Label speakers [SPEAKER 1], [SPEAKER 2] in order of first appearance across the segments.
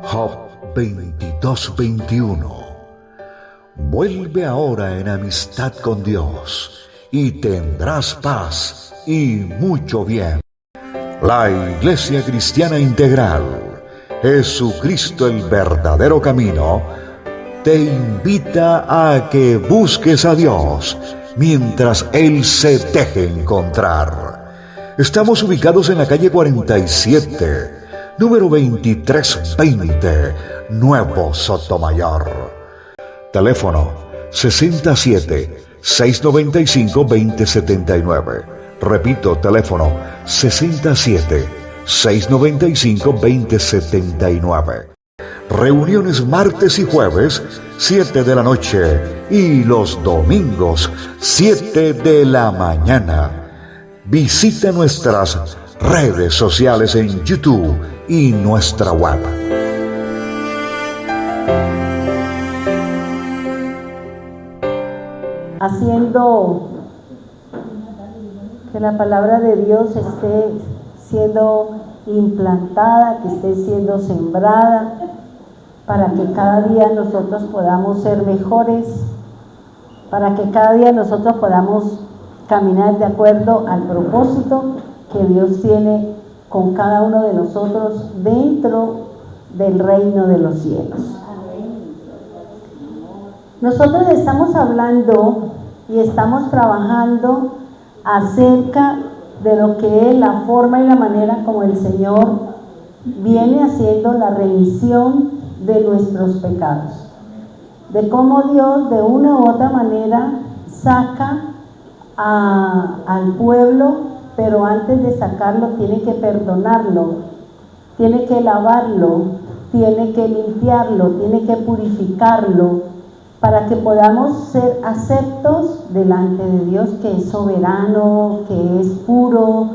[SPEAKER 1] Job 22:21. Vuelve ahora en amistad con Dios y tendrás paz y mucho bien. La Iglesia Cristiana Integral, Jesucristo el verdadero camino, te invita a que busques a Dios mientras Él se deje encontrar. Estamos ubicados en la calle 47, número 2320, Nuevo Sotomayor. Teléfono 67-695-2079. Repito, teléfono 67-695-2079. Reuniones martes y jueves, 7 de la noche, y los domingos, 7 de la mañana. Visita nuestras redes sociales en YouTube y nuestra web.
[SPEAKER 2] Haciendo que la palabra de Dios esté siendo implantada, que esté siendo sembrada, para que cada día nosotros podamos ser mejores, para que cada día nosotros podamos caminar de acuerdo al propósito que Dios tiene con cada uno de nosotros dentro del reino de los cielos. Nosotros estamos hablando y estamos trabajando acerca de lo que es la forma y la manera como el Señor viene haciendo la remisión de nuestros pecados, de cómo Dios de una u otra manera saca al pueblo, pero antes de sacarlo tiene que perdonarlo, tiene que lavarlo, tiene que limpiarlo, tiene que purificarlo, para que podamos ser aceptos delante de Dios, que es soberano, que es puro,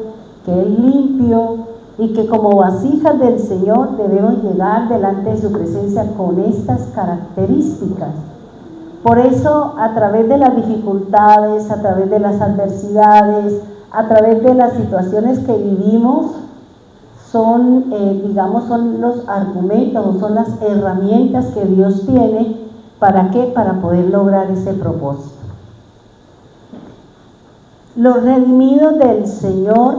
[SPEAKER 2] que es limpio, y que como vasijas del Señor debemos llegar delante de su presencia con estas características. Por eso, a través de las dificultades, a través de las adversidades, a través de las situaciones que vivimos, son los argumentos, son las herramientas que Dios tiene. ¿Para qué? Para poder lograr ese propósito. Los redimidos del Señor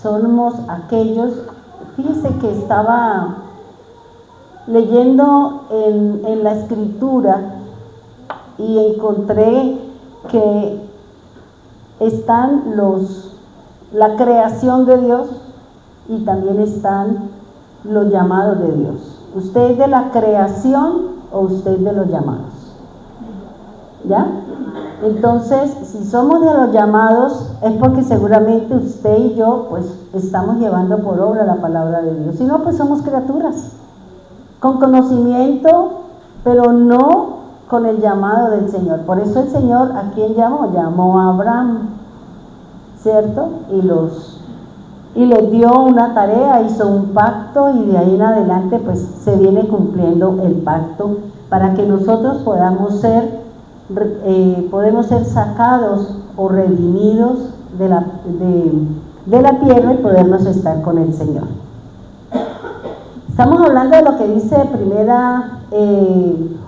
[SPEAKER 2] somos aquellos, fíjense que estaba leyendo en la Escritura y encontré que están la creación de Dios y también están los llamados de Dios. ¿Usted es de la creación o usted de los llamados? ¿Ya? Entonces, si somos de los llamados, es porque seguramente usted y yo, pues, estamos llevando por obra la palabra de Dios. Si no, pues somos criaturas, con conocimiento, pero no con el llamado del Señor. Por eso el Señor, ¿a quién llamó? Llamó a Abraham, ¿cierto? Y les dio una tarea, hizo un pacto, y de ahí en adelante pues se viene cumpliendo el pacto para que nosotros podemos ser sacados o redimidos de la tierra y podernos estar con el Señor. Estamos hablando de lo que dice primera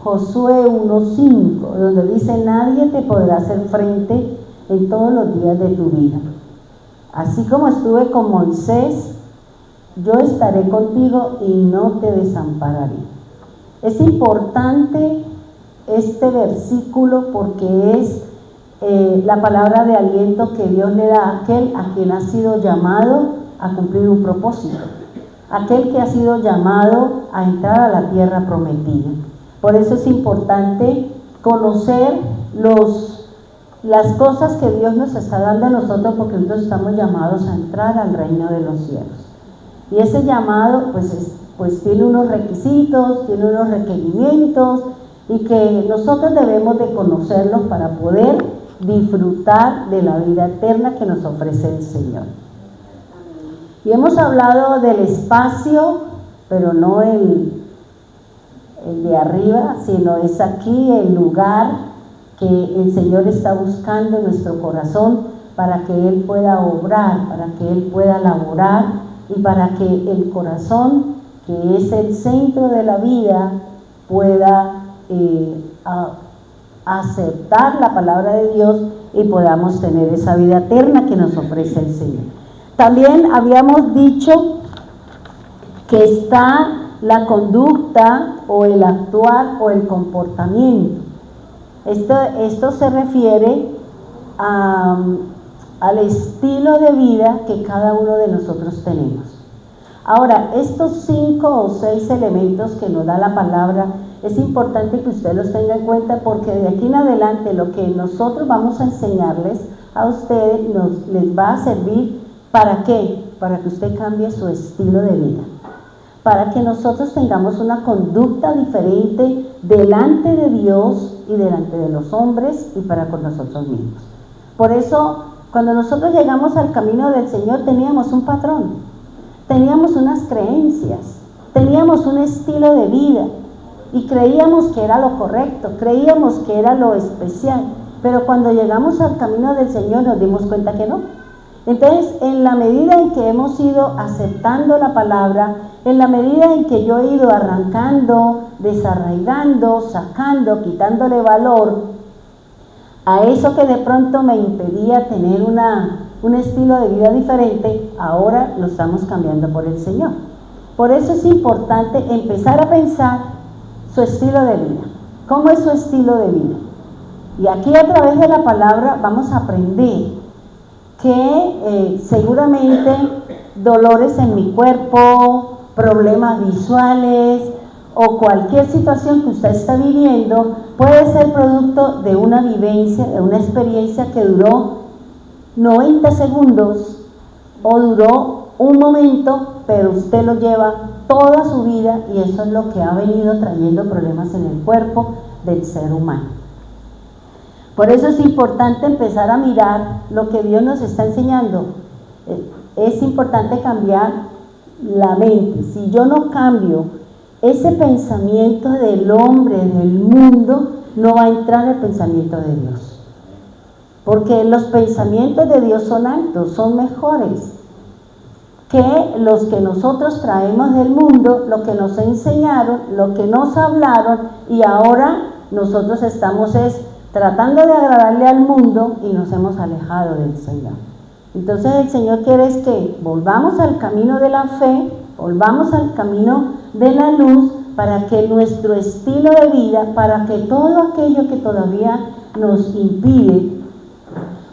[SPEAKER 2] Josué 1:5, donde dice: nadie te podrá hacer frente en todos los días de tu vida. Así como estuve con Moisés, yo estaré contigo y no te desampararé. Es importante este versículo porque es la palabra de aliento que Dios le da a aquel a quien ha sido llamado a cumplir un propósito, aquel que ha sido llamado a entrar a la tierra prometida. Por eso es importante conocer las cosas que Dios nos está dando a nosotros, porque nosotros estamos llamados a entrar al reino de los cielos. Y ese llamado pues tiene unos requisitos, tiene unos requerimientos, y que nosotros debemos de conocerlos para poder disfrutar de la vida eterna que nos ofrece el Señor. Y hemos hablado del espacio, pero no el de arriba, sino es aquí el lugar que el Señor está buscando en nuestro corazón para que Él pueda obrar, para que Él pueda laborar y para que el corazón, que es el centro de la vida, pueda aceptar la palabra de Dios y podamos tener esa vida eterna que nos ofrece el Señor. También habíamos dicho que está la conducta o el actuar o el comportamiento. Esto se refiere al estilo de vida que cada uno de nosotros tenemos. Ahora, estos 5 o 6 elementos que nos da la palabra, es importante que usted los tenga en cuenta, porque de aquí en adelante lo que nosotros vamos a enseñarles a ustedes les va a servir. ¿Para qué? Para que usted cambie su estilo de vida, para que nosotros tengamos una conducta diferente delante de Dios y delante de los hombres y para con nosotros mismos. Por eso, cuando nosotros llegamos al camino del Señor, teníamos un patrón, teníamos unas creencias, teníamos un estilo de vida y creíamos que era lo correcto, creíamos que era lo especial, pero cuando llegamos al camino del Señor nos dimos cuenta que no. Entonces, en la medida en que hemos ido aceptando la palabra, en la medida en que yo he ido arrancando, desarraigando, sacando, quitándole valor a eso que de pronto me impedía tener un estilo de vida diferente, ahora lo estamos cambiando por el Señor. Por eso es importante empezar a pensar su estilo de vida. ¿Cómo es su estilo de vida? Y aquí a través de la palabra vamos a aprender que seguramente dolores en mi cuerpo, problemas visuales o cualquier situación que usted está viviendo puede ser producto de una vivencia, de una experiencia que duró 90 segundos o duró un momento, pero usted lo lleva toda su vida y eso es lo que ha venido trayendo problemas en el cuerpo del ser humano. Por eso es importante empezar a mirar lo que Dios nos está enseñando. Es importante cambiar la mente. Si yo no cambio ese pensamiento del hombre, del mundo, no va a entrar el pensamiento de Dios. Porque los pensamientos de Dios son altos, son mejores que los que nosotros traemos del mundo, lo que nos enseñaron, lo que nos hablaron, y ahora nosotros estamos tratando de agradarle al mundo y nos hemos alejado del Señor. Entonces el Señor quiere es que volvamos al camino de la fe, volvamos al camino de la luz, para que nuestro estilo de vida, para que todo aquello que todavía nos impide,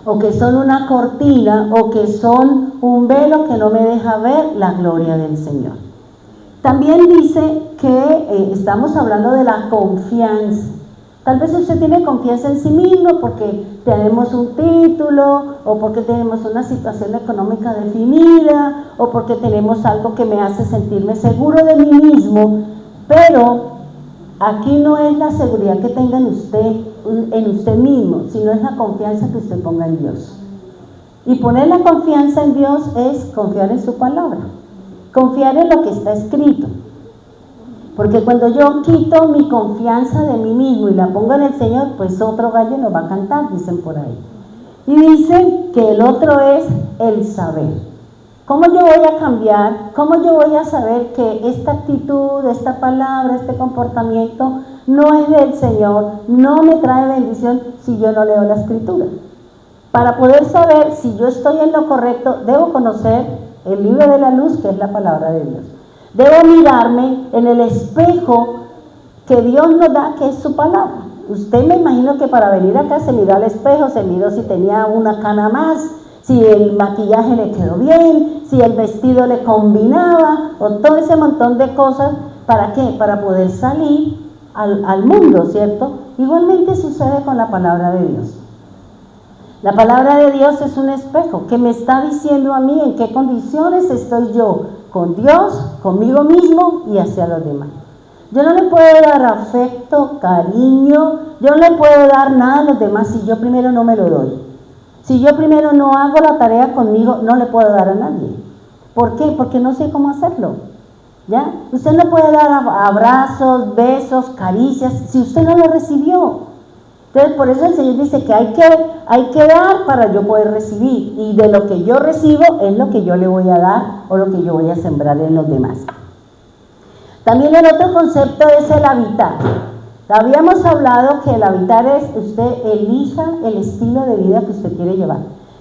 [SPEAKER 2] o que son una cortina, o que son un velo que no me deja ver la gloria del Señor. También dice que estamos hablando de la confianza. Tal vez usted tiene confianza en sí mismo porque tenemos un título, o porque tenemos una situación económica definida, o porque tenemos algo que me hace sentirme seguro de mí mismo, pero aquí no es la seguridad que tenga en usted mismo, sino es la confianza que usted ponga en Dios. Y poner la confianza en Dios es confiar en su palabra, confiar en lo que está escrito. Porque cuando yo quito mi confianza de mí mismo y la pongo en el Señor, pues otro gallo nos va a cantar, dicen por ahí. Y dicen que el otro es el saber. ¿Cómo yo voy a cambiar? ¿Cómo yo voy a saber que esta actitud, esta palabra, este comportamiento no es del Señor, no me trae bendición si yo no leo la Escritura? Para poder saber si yo estoy en lo correcto, debo conocer el libro de la luz, que es la palabra de Dios. Debo mirarme en el espejo que Dios nos da, que es su palabra. Usted, me imagino que para venir acá se miró al espejo, se miró si tenía una cana más, si el maquillaje le quedó bien, si el vestido le combinaba, o todo ese montón de cosas. ¿Para qué? Para poder salir al mundo, ¿cierto? Igualmente sucede con la palabra de Dios. La palabra de Dios es un espejo que me está diciendo a mí en qué condiciones estoy yo con Dios, conmigo mismo y hacia los demás. Yo no le puedo dar afecto, cariño, yo no le puedo dar nada a los demás si yo primero no me lo doy. Si yo primero no hago la tarea conmigo, no le puedo dar a nadie. ¿Por qué? Porque no sé cómo hacerlo. ¿Ya? Usted no puede dar abrazos, besos, caricias, si usted no lo recibió. Entonces, por eso el Señor dice que hay que dar para yo poder recibir. Y de lo que yo recibo es lo que yo le voy a dar o lo que yo voy a sembrar en los demás. También el otro concepto es el habitar. Habíamos hablado que el habitar es usted elija el estilo de vida que usted quiere llevar.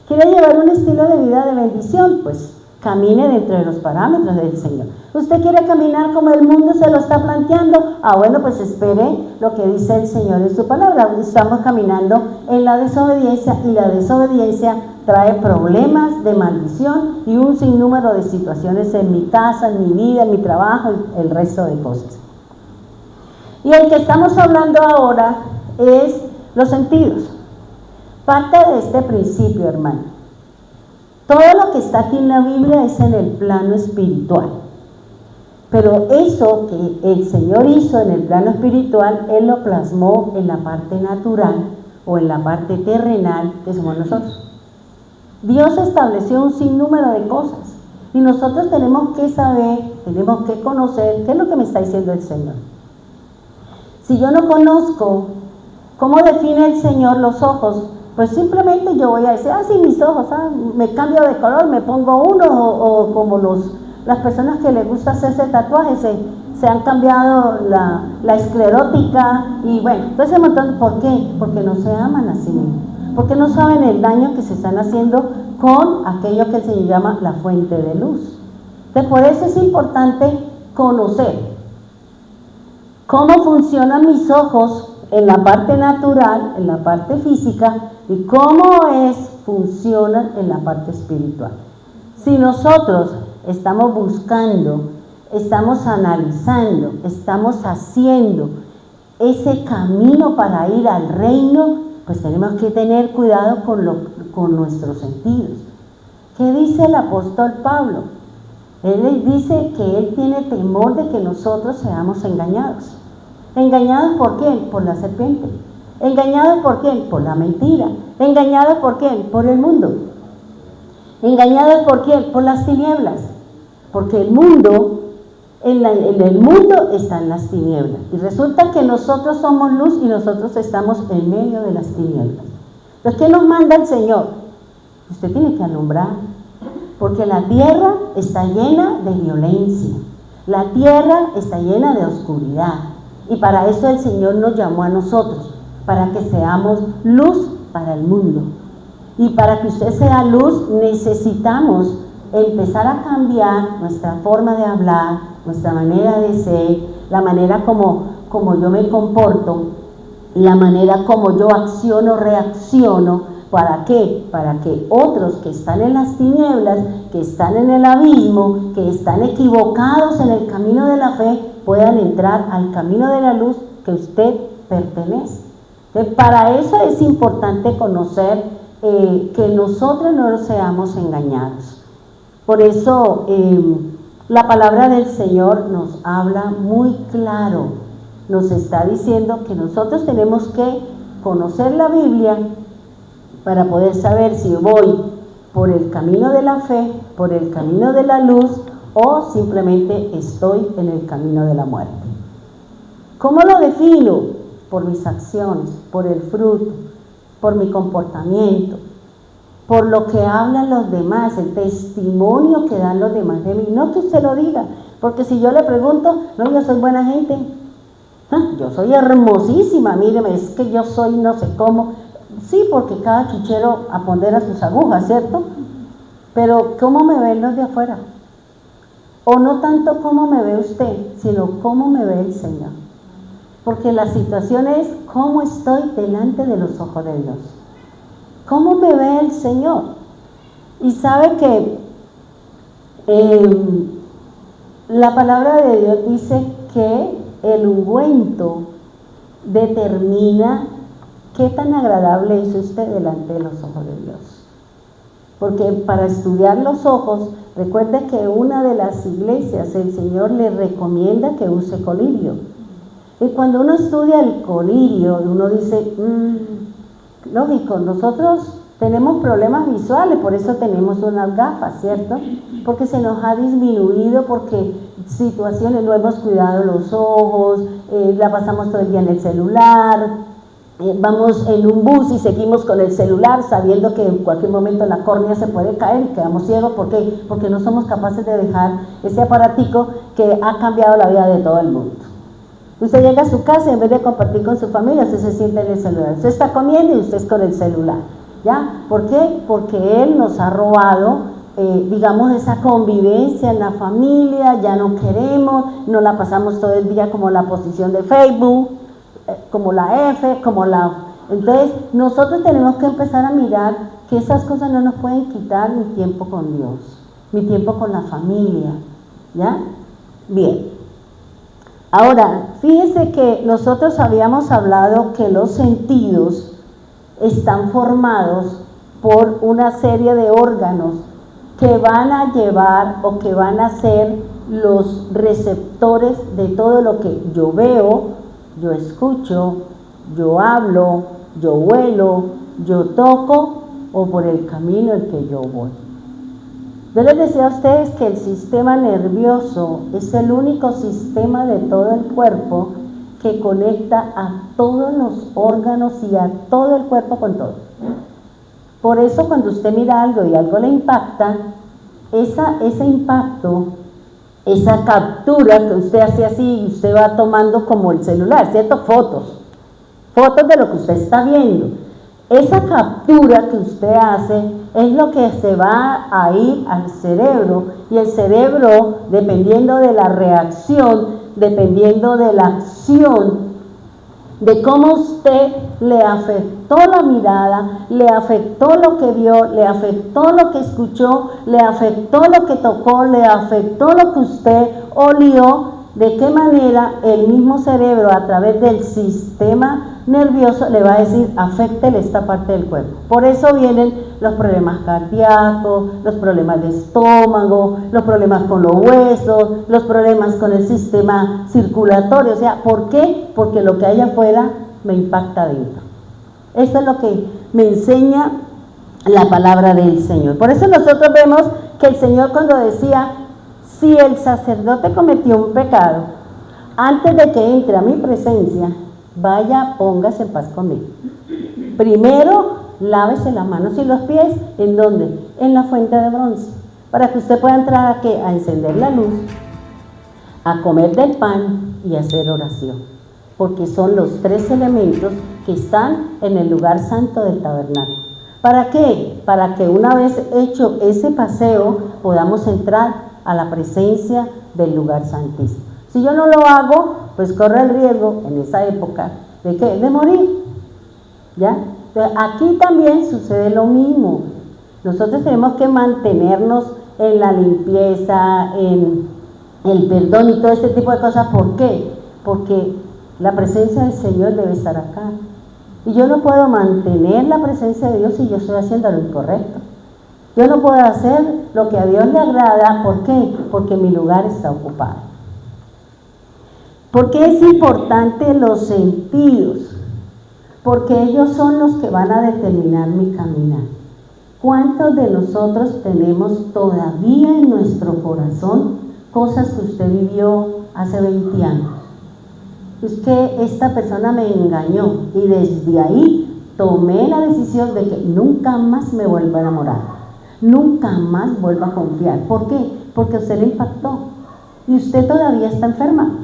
[SPEAKER 2] ¿Quiere llevar un estilo de vida de bendición? Pues camine dentro de los parámetros del Señor. ¿Usted quiere caminar como el mundo se lo está planteando? Bueno, pues espere lo que dice el Señor en su palabra. Estamos caminando en la desobediencia y la desobediencia trae problemas de maldición y un sinnúmero de situaciones en mi casa, en mi vida, en mi trabajo y el resto de cosas. Y el que estamos hablando ahora es los sentidos. Parte de este principio, hermano. Todo lo que está aquí en la Biblia es en el plano espiritual. Pero eso que el Señor hizo en el plano espiritual, Él lo plasmó en la parte natural o en la parte terrenal que somos nosotros. Dios estableció un sinnúmero de cosas y nosotros tenemos que saber, tenemos que conocer qué es lo que me está diciendo el Señor. Si yo no conozco cómo define el Señor los ojos, pues simplemente yo voy a decir, sí, mis ojos, me cambio de color, me pongo uno, o como las personas que les gusta hacerse tatuajes, se han cambiado la esclerótica, y bueno, entonces un montón. ¿Por qué? Porque no se aman a sí mismos, porque no saben el daño que se están haciendo con aquello que el Señor llama la fuente de luz. Entonces, por eso es importante conocer cómo funcionan mis ojos en la parte natural, en la parte física, y cómo funcionan en la parte espiritual. Si nosotros estamos buscando, estamos analizando, estamos haciendo ese camino para ir al reino, pues tenemos que tener cuidado con nuestros sentidos. ¿Qué dice el apóstol Pablo? Él dice que él tiene temor de que nosotros seamos engañados. ¿Engañados por quién? Por la serpiente. ¿Engañados por quién? Por la mentira. ¿Engañados por quién? Por el mundo. ¿Engañados por quién? Por las tinieblas. Porque el mundo, en el mundo están las tinieblas. Y resulta que nosotros somos luz y nosotros estamos en medio de las tinieblas. Entonces, ¿qué nos manda el Señor? Usted tiene que alumbrar. Porque la tierra está llena de violencia. La tierra está llena de oscuridad. Y para eso el Señor nos llamó a nosotros, para que seamos luz para el mundo. Y para que usted sea luz, necesitamos empezar a cambiar nuestra forma de hablar, nuestra manera de ser, la manera como yo me comporto, la manera como yo acciono, reacciono. ¿Para qué? Para que otros que están en las tinieblas, que están en el abismo, que están equivocados en el camino de la fe, puedan entrar al camino de la luz que usted pertenece. Entonces, para eso es importante conocer que nosotros no seamos engañados. Por eso la palabra del Señor nos habla muy claro, nos está diciendo que nosotros tenemos que conocer la Biblia para poder saber si voy por el camino de la fe, por el camino de la luz, o simplemente estoy en el camino de la muerte. ¿Cómo lo defino? Por mis acciones, por el fruto, por mi comportamiento, por lo que hablan los demás, el testimonio que dan los demás de mí. No que usted lo diga, porque si yo le pregunto, no, yo soy buena gente, yo soy hermosísima, míreme, es que yo soy no sé cómo. Sí, porque cada chichero apondera sus agujas, ¿cierto? Pero ¿cómo me ven los de afuera? O no tanto cómo me ve usted, sino cómo me ve el Señor. Porque la situación es cómo estoy delante de los ojos de Dios. ¿Cómo me ve el Señor? Y sabe que la palabra de Dios dice que el ungüento determina qué tan agradable es usted delante de los ojos de Dios. Porque para estudiar los ojos, recuerde que una de las iglesias, el Señor le recomienda que use colirio. Y cuando uno estudia el colirio, uno dice, lógico, nosotros Tenemos problemas visuales, por eso tenemos unas gafas, ¿cierto? Porque se nos ha disminuido, porque situaciones, no hemos cuidado los ojos, la pasamos todo el día en el celular, vamos en un bus y seguimos con el celular sabiendo que en cualquier momento la córnea se puede caer y quedamos ciegos. ¿Por qué? Porque no somos capaces de dejar ese aparatico que ha cambiado la vida de todo el mundo. Usted llega a su casa y en vez de compartir con su familia, usted se siente en el celular. Usted está comiendo y usted es con el celular, ¿ya? ¿Por qué? Porque él nos ha robado, digamos, esa convivencia en la familia. Ya no queremos, no la pasamos todo el día como la posición de Facebook, como la F, como la... Entonces, nosotros tenemos que empezar a mirar que esas cosas no nos pueden quitar mi tiempo con Dios, mi tiempo con la familia, ¿ya? Bien. Ahora, fíjese que nosotros habíamos hablado que los sentidos están formados por una serie de órganos que van a llevar o que van a ser los receptores de todo lo que yo veo, yo escucho, yo hablo, yo huelo, yo toco o por el camino en que yo voy. Yo les decía a ustedes que el sistema nervioso es el único sistema de todo el cuerpo que conecta a todos los órganos y a todo el cuerpo con todo. Por eso cuando usted mira algo y algo le impacta, ese impacto, esa captura que usted hace así y usted va tomando como el celular, ¿cierto? Fotos de lo que usted está viendo. Esa captura que usted hace es lo que se va a ir al cerebro, y el cerebro, dependiendo de la reacción, dependiendo de la acción, de cómo usted le afectó la mirada, le afectó lo que vio, le afectó lo que escuchó, le afectó lo que tocó, le afectó lo que usted olió, de qué manera el mismo cerebro a través del sistema nervioso le va a decir, aféctele esta parte del cuerpo. Por eso vienen los problemas cardíacos, los problemas de estómago, los problemas con los huesos, los problemas con el sistema circulatorio. O sea, ¿por qué? Porque lo que hay afuera me impacta adentro. Eso es lo que me enseña la palabra del Señor. Por eso nosotros vemos que el Señor, cuando decía, si el sacerdote cometió un pecado, antes de que entre a mi presencia, vaya, póngase en paz conmigo. Primero, lávese las manos y los pies. ¿En dónde? En la fuente de bronce. Para que usted pueda entrar a ¿qué? A encender la luz, a comer del pan y a hacer oración. Porque son los tres elementos que están en el lugar santo del tabernáculo. ¿Para qué? Para que una vez hecho ese paseo, podamos entrar a la presencia del lugar santísimo. Si yo no lo hago, pues corre el riesgo en esa época de ¿qué? De morir, ¿ya? Entonces, aquí también sucede lo mismo. Nosotros tenemos que mantenernos en la limpieza, en el perdón y todo este tipo de cosas. ¿Por qué? Porque la presencia del Señor debe estar acá. Y yo no puedo mantener la presencia de Dios si yo estoy haciendo lo incorrecto. Yo no puedo hacer lo que a Dios le agrada. ¿Por qué? Porque mi lugar está ocupado. ¿Por qué es importante los sentidos? Porque ellos son los que van a determinar mi caminar. ¿Cuántos de nosotros tenemos todavía en nuestro corazón cosas que usted vivió hace 20 años? Es que esta persona me engañó y desde ahí tomé la decisión de que nunca más me vuelva a enamorar, nunca más vuelva a confiar. ¿Por qué? Porque a usted le impactó y usted todavía está enferma.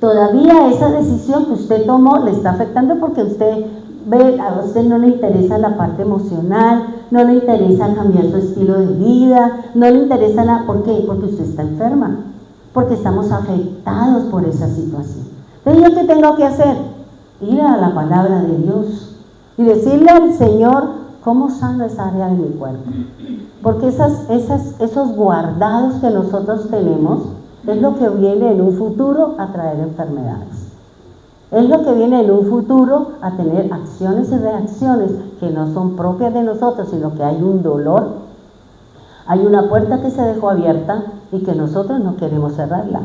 [SPEAKER 2] Todavía esa decisión que usted tomó le está afectando porque usted ve, a usted no le interesa la parte emocional, no le interesa cambiar su estilo de vida, no le interesa nada. ¿Por qué? Porque usted está enferma, porque estamos afectados por esa situación. Entonces, ¿yo qué tengo que hacer? Ir a la palabra de Dios y decirle al Señor cómo sano esa área de mi cuerpo. Porque esos guardados que nosotros tenemos es lo que viene en un futuro a traer enfermedades. Es lo que viene en un futuro a tener acciones y reacciones que no son propias de nosotros, sino que hay un dolor. Hay una puerta que se dejó abierta y que nosotros no queremos cerrarla,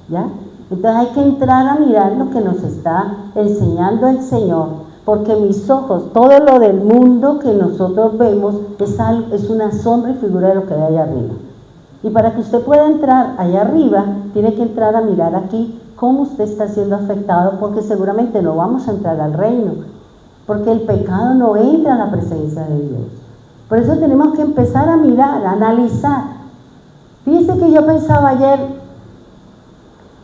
[SPEAKER 2] ¿ya? Entonces hay que entrar a mirar lo que nos está enseñando el Señor porque mis ojos, todo lo del mundo que nosotros vemos es una sombra y figura de lo que hay allá arriba. Y para que usted pueda entrar allá arriba, tiene que entrar a mirar aquí cómo usted está siendo afectado, porque seguramente no vamos a entrar al reino, porque el pecado no entra a la presencia de Dios. Por eso tenemos que empezar a mirar, a analizar. Fíjese que yo pensaba ayer,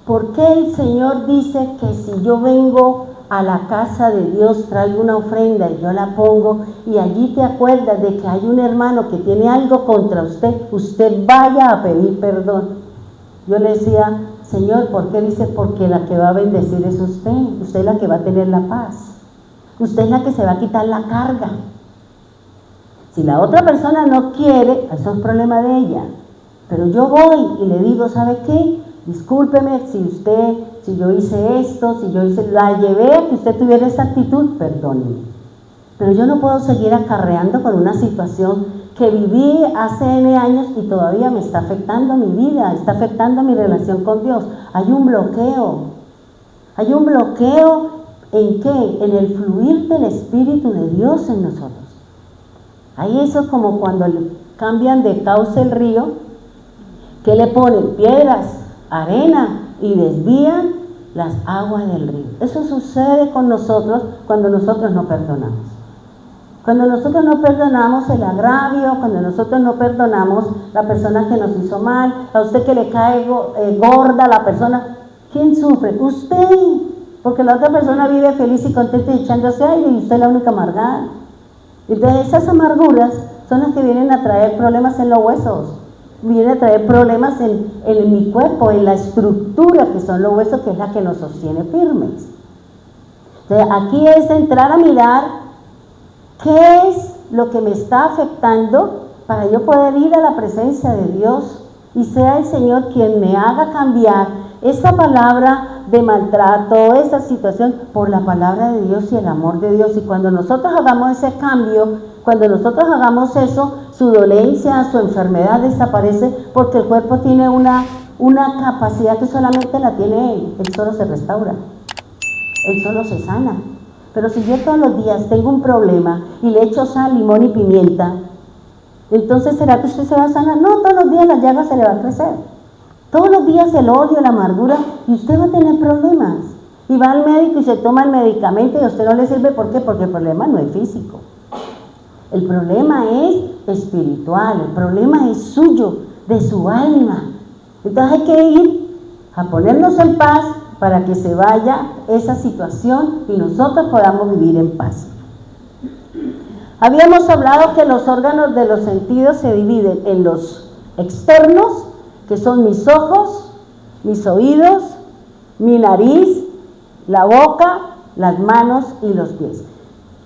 [SPEAKER 2] ¿por qué el Señor dice que si yo vengo a la casa de Dios, traigo una ofrenda y yo la pongo, y allí te acuerdas de que hay un hermano que tiene algo contra usted, usted vaya a pedir perdón? Yo le decía, Señor, ¿por qué dice? Porque la que va a bendecir es usted es la que va a tener la paz, usted es la que se va a quitar la carga. Si la otra persona no quiere, eso es problema de ella, pero yo voy y le digo, ¿sabe qué? Discúlpeme si yo hice esto, la llevé a que usted tuviera esa actitud, perdóneme. Pero yo no puedo seguir acarreando con una situación que viví hace N años y todavía me está afectando mi vida, está afectando mi relación con Dios. Hay un bloqueo. Hay un bloqueo ¿en qué? En el fluir del Espíritu de Dios en nosotros. Ahí eso es como cuando cambian de cauce el río, que le ponen piedras, arena y desvían las aguas del río. Eso sucede con nosotros cuando nosotros no perdonamos. Cuando nosotros no perdonamos el agravio, cuando nosotros no perdonamos la persona que nos hizo mal, a usted que le cae gorda la persona, ¿quién sufre? Usted, porque la otra persona vive feliz y contenta y echándose aire y usted es la única amargada. Entonces esas amarguras son las que vienen a traer problemas en los huesos, vienen a traer problemas en mi cuerpo, en la estructura que son los huesos, que es la que nos sostiene firmes. Entonces aquí es entrar a mirar qué es lo que me está afectando para yo poder ir a la presencia de Dios y sea el Señor quien me haga cambiar esa palabra de maltrato, esa situación, por la palabra de Dios y el amor de Dios. Y cuando nosotros hagamos ese cambio, cuando nosotros hagamos eso, su dolencia, su enfermedad desaparece, porque el cuerpo tiene una capacidad que solamente la tiene él solo se restaura, él solo se sana. Pero si yo todos los días tengo un problema y le echo sal, limón y pimienta, entonces ¿será que usted se va a sanar? No, todos los días la llaga se le va a crecer. Todos los días el odio, la amargura, y usted va a tener problemas. Y va al médico y se toma el medicamento y a usted no le sirve. ¿Por qué? Porque el problema no es físico. El problema es espiritual, el problema es suyo, de su alma. Entonces hay que ir a ponernos en paz para que se vaya esa situación y nosotros podamos vivir en paz. Habíamos hablado que los órganos de los sentidos se dividen en los externos, que son mis ojos, mis oídos, mi nariz, la boca, las manos y los pies.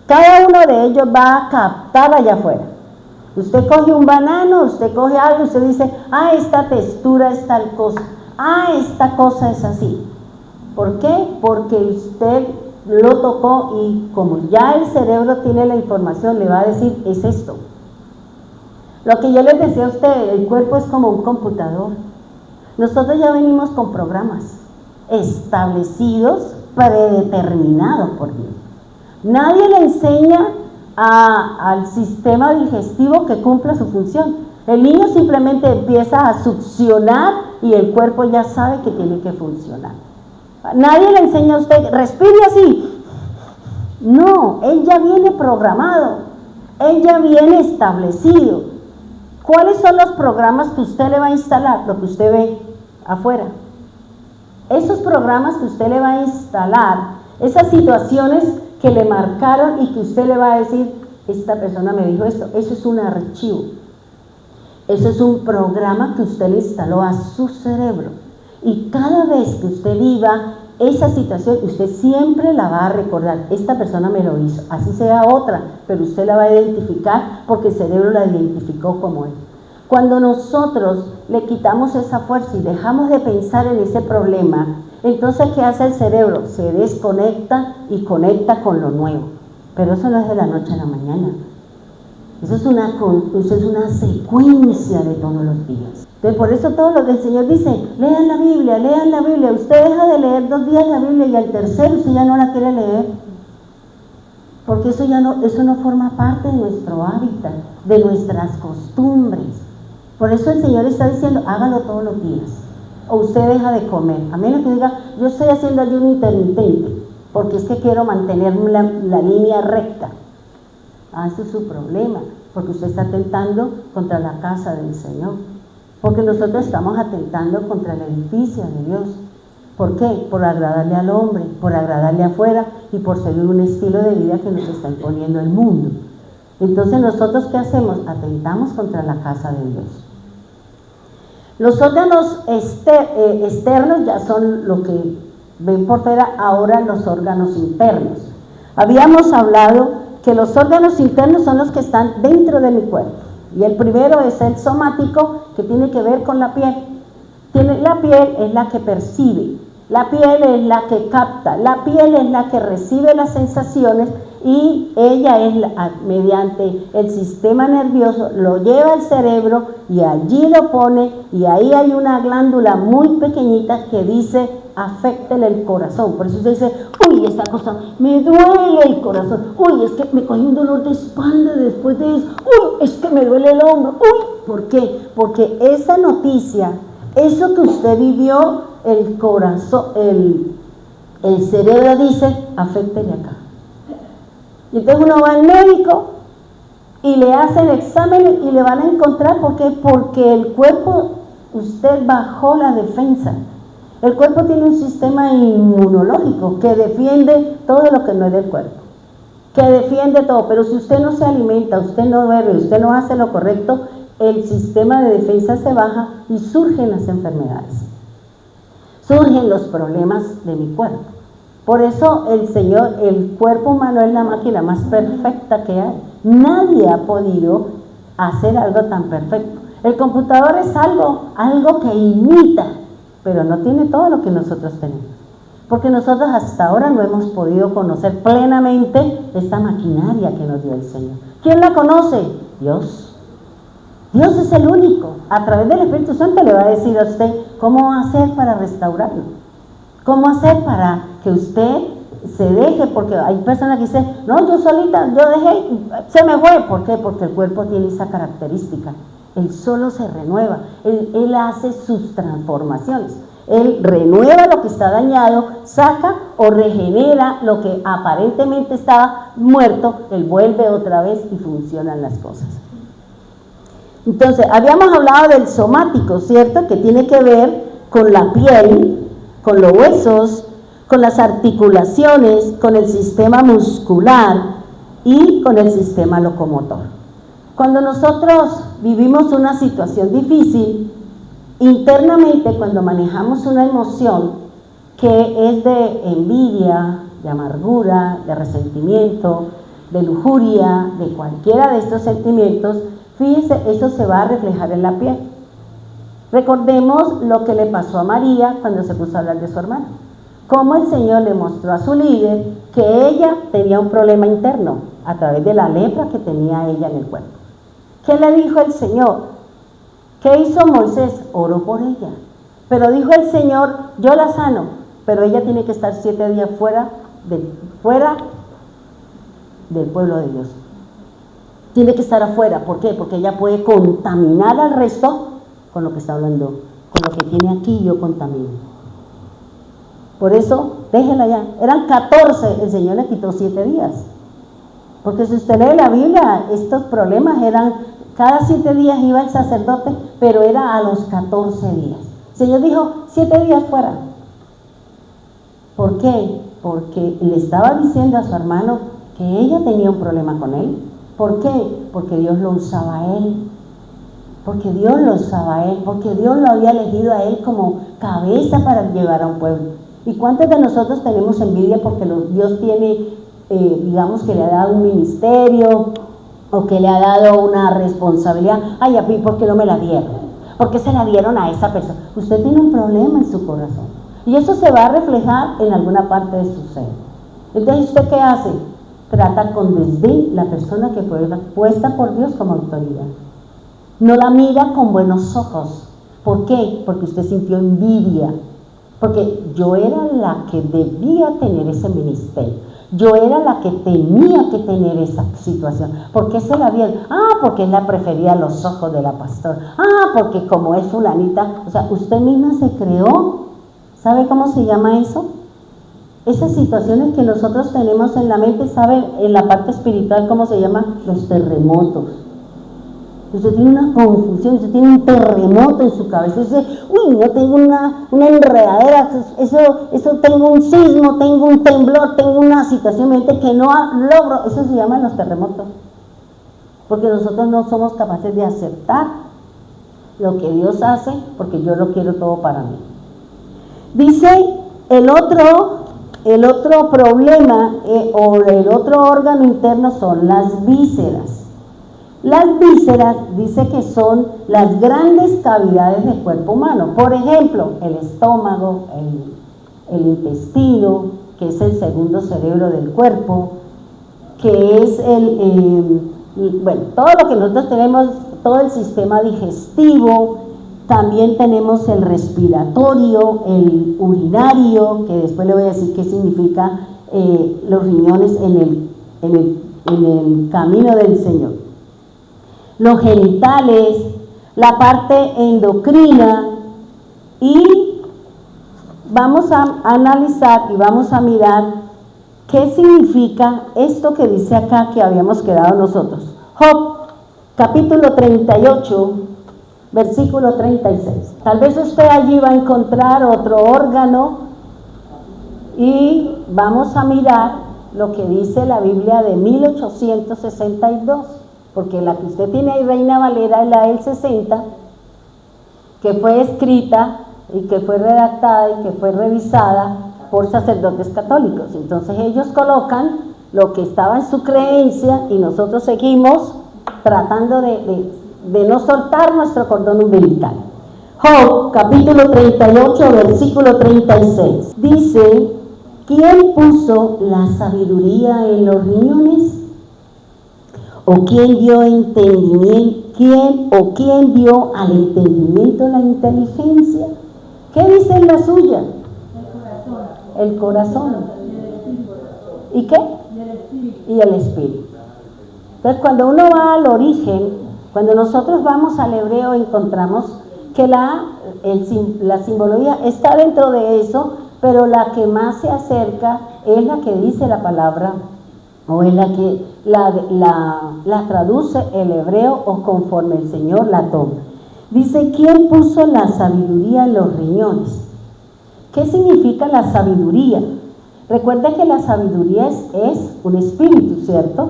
[SPEAKER 2] Cada uno de ellos va a captar allá afuera. Usted coge un banano, usted coge algo, usted dice, esta textura es tal cosa, esta cosa es así. ¿Por qué? Porque usted lo tocó y como ya el cerebro tiene la información, le va a decir, es esto. Lo que yo les decía a usted, el cuerpo es como un computador. Nosotros ya venimos con programas establecidos, predeterminados por Dios. Nadie le enseña al sistema digestivo que cumpla su función. El niño simplemente empieza a succionar y el cuerpo ya sabe que tiene que funcionar. Nadie le enseña a usted, respire así. No, él ya viene programado, él ya viene establecido. ¿Cuáles son los programas que usted le va a instalar? Lo que usted ve afuera. Esos programas que usted le va a instalar, esas situaciones que le marcaron y que usted le va a decir, esta persona me dijo esto, eso es un archivo. Eso es un programa que usted le instaló a su cerebro. Y cada vez que usted viva esa situación, usted siempre la va a recordar. Esta persona me lo hizo, así sea otra, pero usted la va a identificar porque el cerebro la identificó como él. Cuando nosotros le quitamos esa fuerza y dejamos de pensar en ese problema, entonces ¿qué hace el cerebro? Se desconecta y conecta con lo nuevo. Pero eso no es de la noche a la mañana. Eso es una secuencia de todos los días. Entonces, por eso todo lo que el Señor dice, lean la Biblia, lean la Biblia. Usted deja de leer 2 días la Biblia y al tercero usted ya no la quiere leer. porque eso no forma parte de nuestro hábitat, de nuestras costumbres. Por eso el Señor está diciendo, hágalo todos los días, o usted deja de comer, a menos que diga, yo estoy haciendo ayuno intermitente, porque es que quiero mantener la línea recta. Ese es su problema, porque usted está atentando contra la casa del Señor, porque nosotros estamos atentando contra el edificio de Dios. ¿Por qué? Por agradarle al hombre, por agradarle afuera y por seguir un estilo de vida que nos está imponiendo el mundo. Entonces, ¿nosotros qué hacemos? Atentamos contra la casa de Dios. Los órganos externos ya son lo que ven por fuera, ahora los órganos internos. Habíamos hablado que los órganos internos son los que están dentro de mi cuerpo. Y el primero es el somático, que tiene que ver con la piel. La piel es la que percibe, la piel es la que capta, la piel es la que recibe las sensaciones y ella es mediante el sistema nervioso lo lleva al cerebro y allí lo pone y ahí hay una glándula muy pequeñita que dice aféctele el corazón. Por eso se dice, uy, esa cosa me duele el corazón, uy, es que me cogí un dolor de espalda después de eso, uy, es que me duele el hombro, uy. ¿Por qué? Porque esa noticia, eso que usted vivió, el corazón, el cerebro dice, aféctele acá. Y entonces uno va al médico y le hacen exámenes y le van a encontrar, ¿por qué? Porque el cuerpo, usted bajó la defensa. El cuerpo tiene un sistema inmunológico que defiende todo lo que no es del cuerpo, que defiende todo, pero si usted no se alimenta, usted no duerme, usted no hace lo correcto, el sistema de defensa se baja y surgen las enfermedades, surgen los problemas de mi cuerpo. Por eso el cuerpo humano es la máquina más perfecta que hay. Nadie ha podido hacer algo tan perfecto. El computador es algo que imita, pero no tiene todo lo que nosotros tenemos. Porque nosotros hasta ahora no hemos podido conocer plenamente esta maquinaria que nos dio el Señor. ¿Quién la conoce? Dios. Dios es el único. A través del Espíritu Santo le va a decir a usted cómo hacer para restaurarlo. ¿Cómo hacer para que usted se deje? Porque hay personas que dicen, no, yo solita, yo dejé, se me fue. ¿Por qué? Porque el cuerpo tiene esa característica. Él solo se renueva, él hace sus transformaciones. Él renueva lo que está dañado, saca o regenera lo que aparentemente estaba muerto, él vuelve otra vez y funcionan las cosas. Entonces, habíamos hablado del somático, ¿cierto? Que tiene que ver con la piel, con los huesos, con las articulaciones, con el sistema muscular y con el sistema locomotor. Cuando nosotros vivimos una situación difícil, internamente cuando manejamos una emoción que es de envidia, de amargura, de resentimiento, de lujuria, de cualquiera de estos sentimientos, fíjense, esto se va a reflejar en la piel. Recordemos lo que le pasó a María cuando se puso a hablar de su hermana. Cómo el Señor le mostró a su líder que ella tenía un problema interno a través de la lepra que tenía ella en el cuerpo. ¿Qué le dijo el Señor? ¿Qué hizo Moisés? Oró por ella. Pero dijo el Señor, yo la sano, pero ella tiene que estar 7 días fuera del pueblo de Dios. Tiene que estar afuera. ¿Por qué? Porque ella puede contaminar al resto con lo que está hablando, con lo que tiene aquí yo contamino. Por eso, déjela ya. Eran 14, el Señor le quitó 7 días. Porque si usted lee la Biblia, estos problemas eran, cada 7 días iba el sacerdote, pero era a los 14 días. El Señor dijo, 7 días fuera. ¿Por qué? Porque le estaba diciendo a su hermano que ella tenía un problema con él. ¿Por qué? Porque Dios lo usaba a él. Porque Dios lo usaba a él. Porque Dios lo había elegido a él como cabeza para llevar a un pueblo. ¿Y cuántos de nosotros tenemos envidia porque Dios tiene, digamos que le ha dado un ministerio o que le ha dado una responsabilidad? Ay, a mí, ¿por qué no me la dieron? ¿Por qué se la dieron a esa persona? Usted tiene un problema en su corazón. Y eso se va a reflejar en alguna parte de su ser. Entonces, ¿usted qué hace? Trata con desdén la persona que fue puesta por Dios como autoridad. No la mira con buenos ojos. ¿Por qué? Porque usted sintió envidia. Porque yo era la que debía tener ese ministerio. Yo era la que tenía que tener esa situación. ¿Por qué será bien? Porque él la prefería a los ojos de la pastora. Porque como es fulanita, o sea, usted misma se creó. ¿Sabe cómo se llama eso? Esas situaciones que nosotros tenemos en la mente, ¿sabe en la parte espiritual cómo se llaman? Los terremotos. Usted tiene una confusión, usted tiene un terremoto en su cabeza, dice, no tengo una enredadera, eso tengo un sismo, tengo un temblor, tengo una situación en mente que no logro. Eso se llaman los terremotos, porque nosotros no somos capaces de aceptar lo que Dios hace, porque yo lo quiero todo para mí. Dice el otro problema o el otro órgano interno son las vísceras. Las vísceras dice que son las grandes cavidades del cuerpo humano. Por ejemplo, el estómago, el intestino, que es el segundo cerebro del cuerpo, que es todo lo que nosotros tenemos, todo el sistema digestivo. También tenemos el respiratorio, el urinario, que después le voy a decir qué significa los riñones en el camino del Señor. Los genitales, la parte endocrina, y vamos a analizar y vamos a mirar qué significa esto que dice acá que habíamos quedado nosotros. Job, capítulo 38, versículo 36. Tal vez usted allí va a encontrar otro órgano y vamos a mirar lo que dice la Biblia de 1862. Porque la que usted tiene ahí, Reina Valera, es la del 60, que fue escrita y que fue redactada y que fue revisada por sacerdotes católicos. Entonces ellos colocan lo que estaba en su creencia y nosotros seguimos tratando de no soltar nuestro cordón umbilical. Job, capítulo 38, versículo 36, dice, ¿quién puso la sabiduría en los riñones? ¿O quién dio entendimiento? ¿Quién dio al entendimiento la inteligencia? ¿Qué dice en la suya? El corazón. ¿Y qué? Y el espíritu. Entonces, cuando uno va al origen, cuando nosotros vamos al hebreo, encontramos que la simbología está dentro de eso, pero la que más se acerca es la que dice la palabra, o es la que la traduce el hebreo o conforme el Señor la toma. Dice, ¿quién puso la sabiduría en los riñones? ¿Qué significa la sabiduría? Recuerda que la sabiduría es un espíritu, ¿cierto?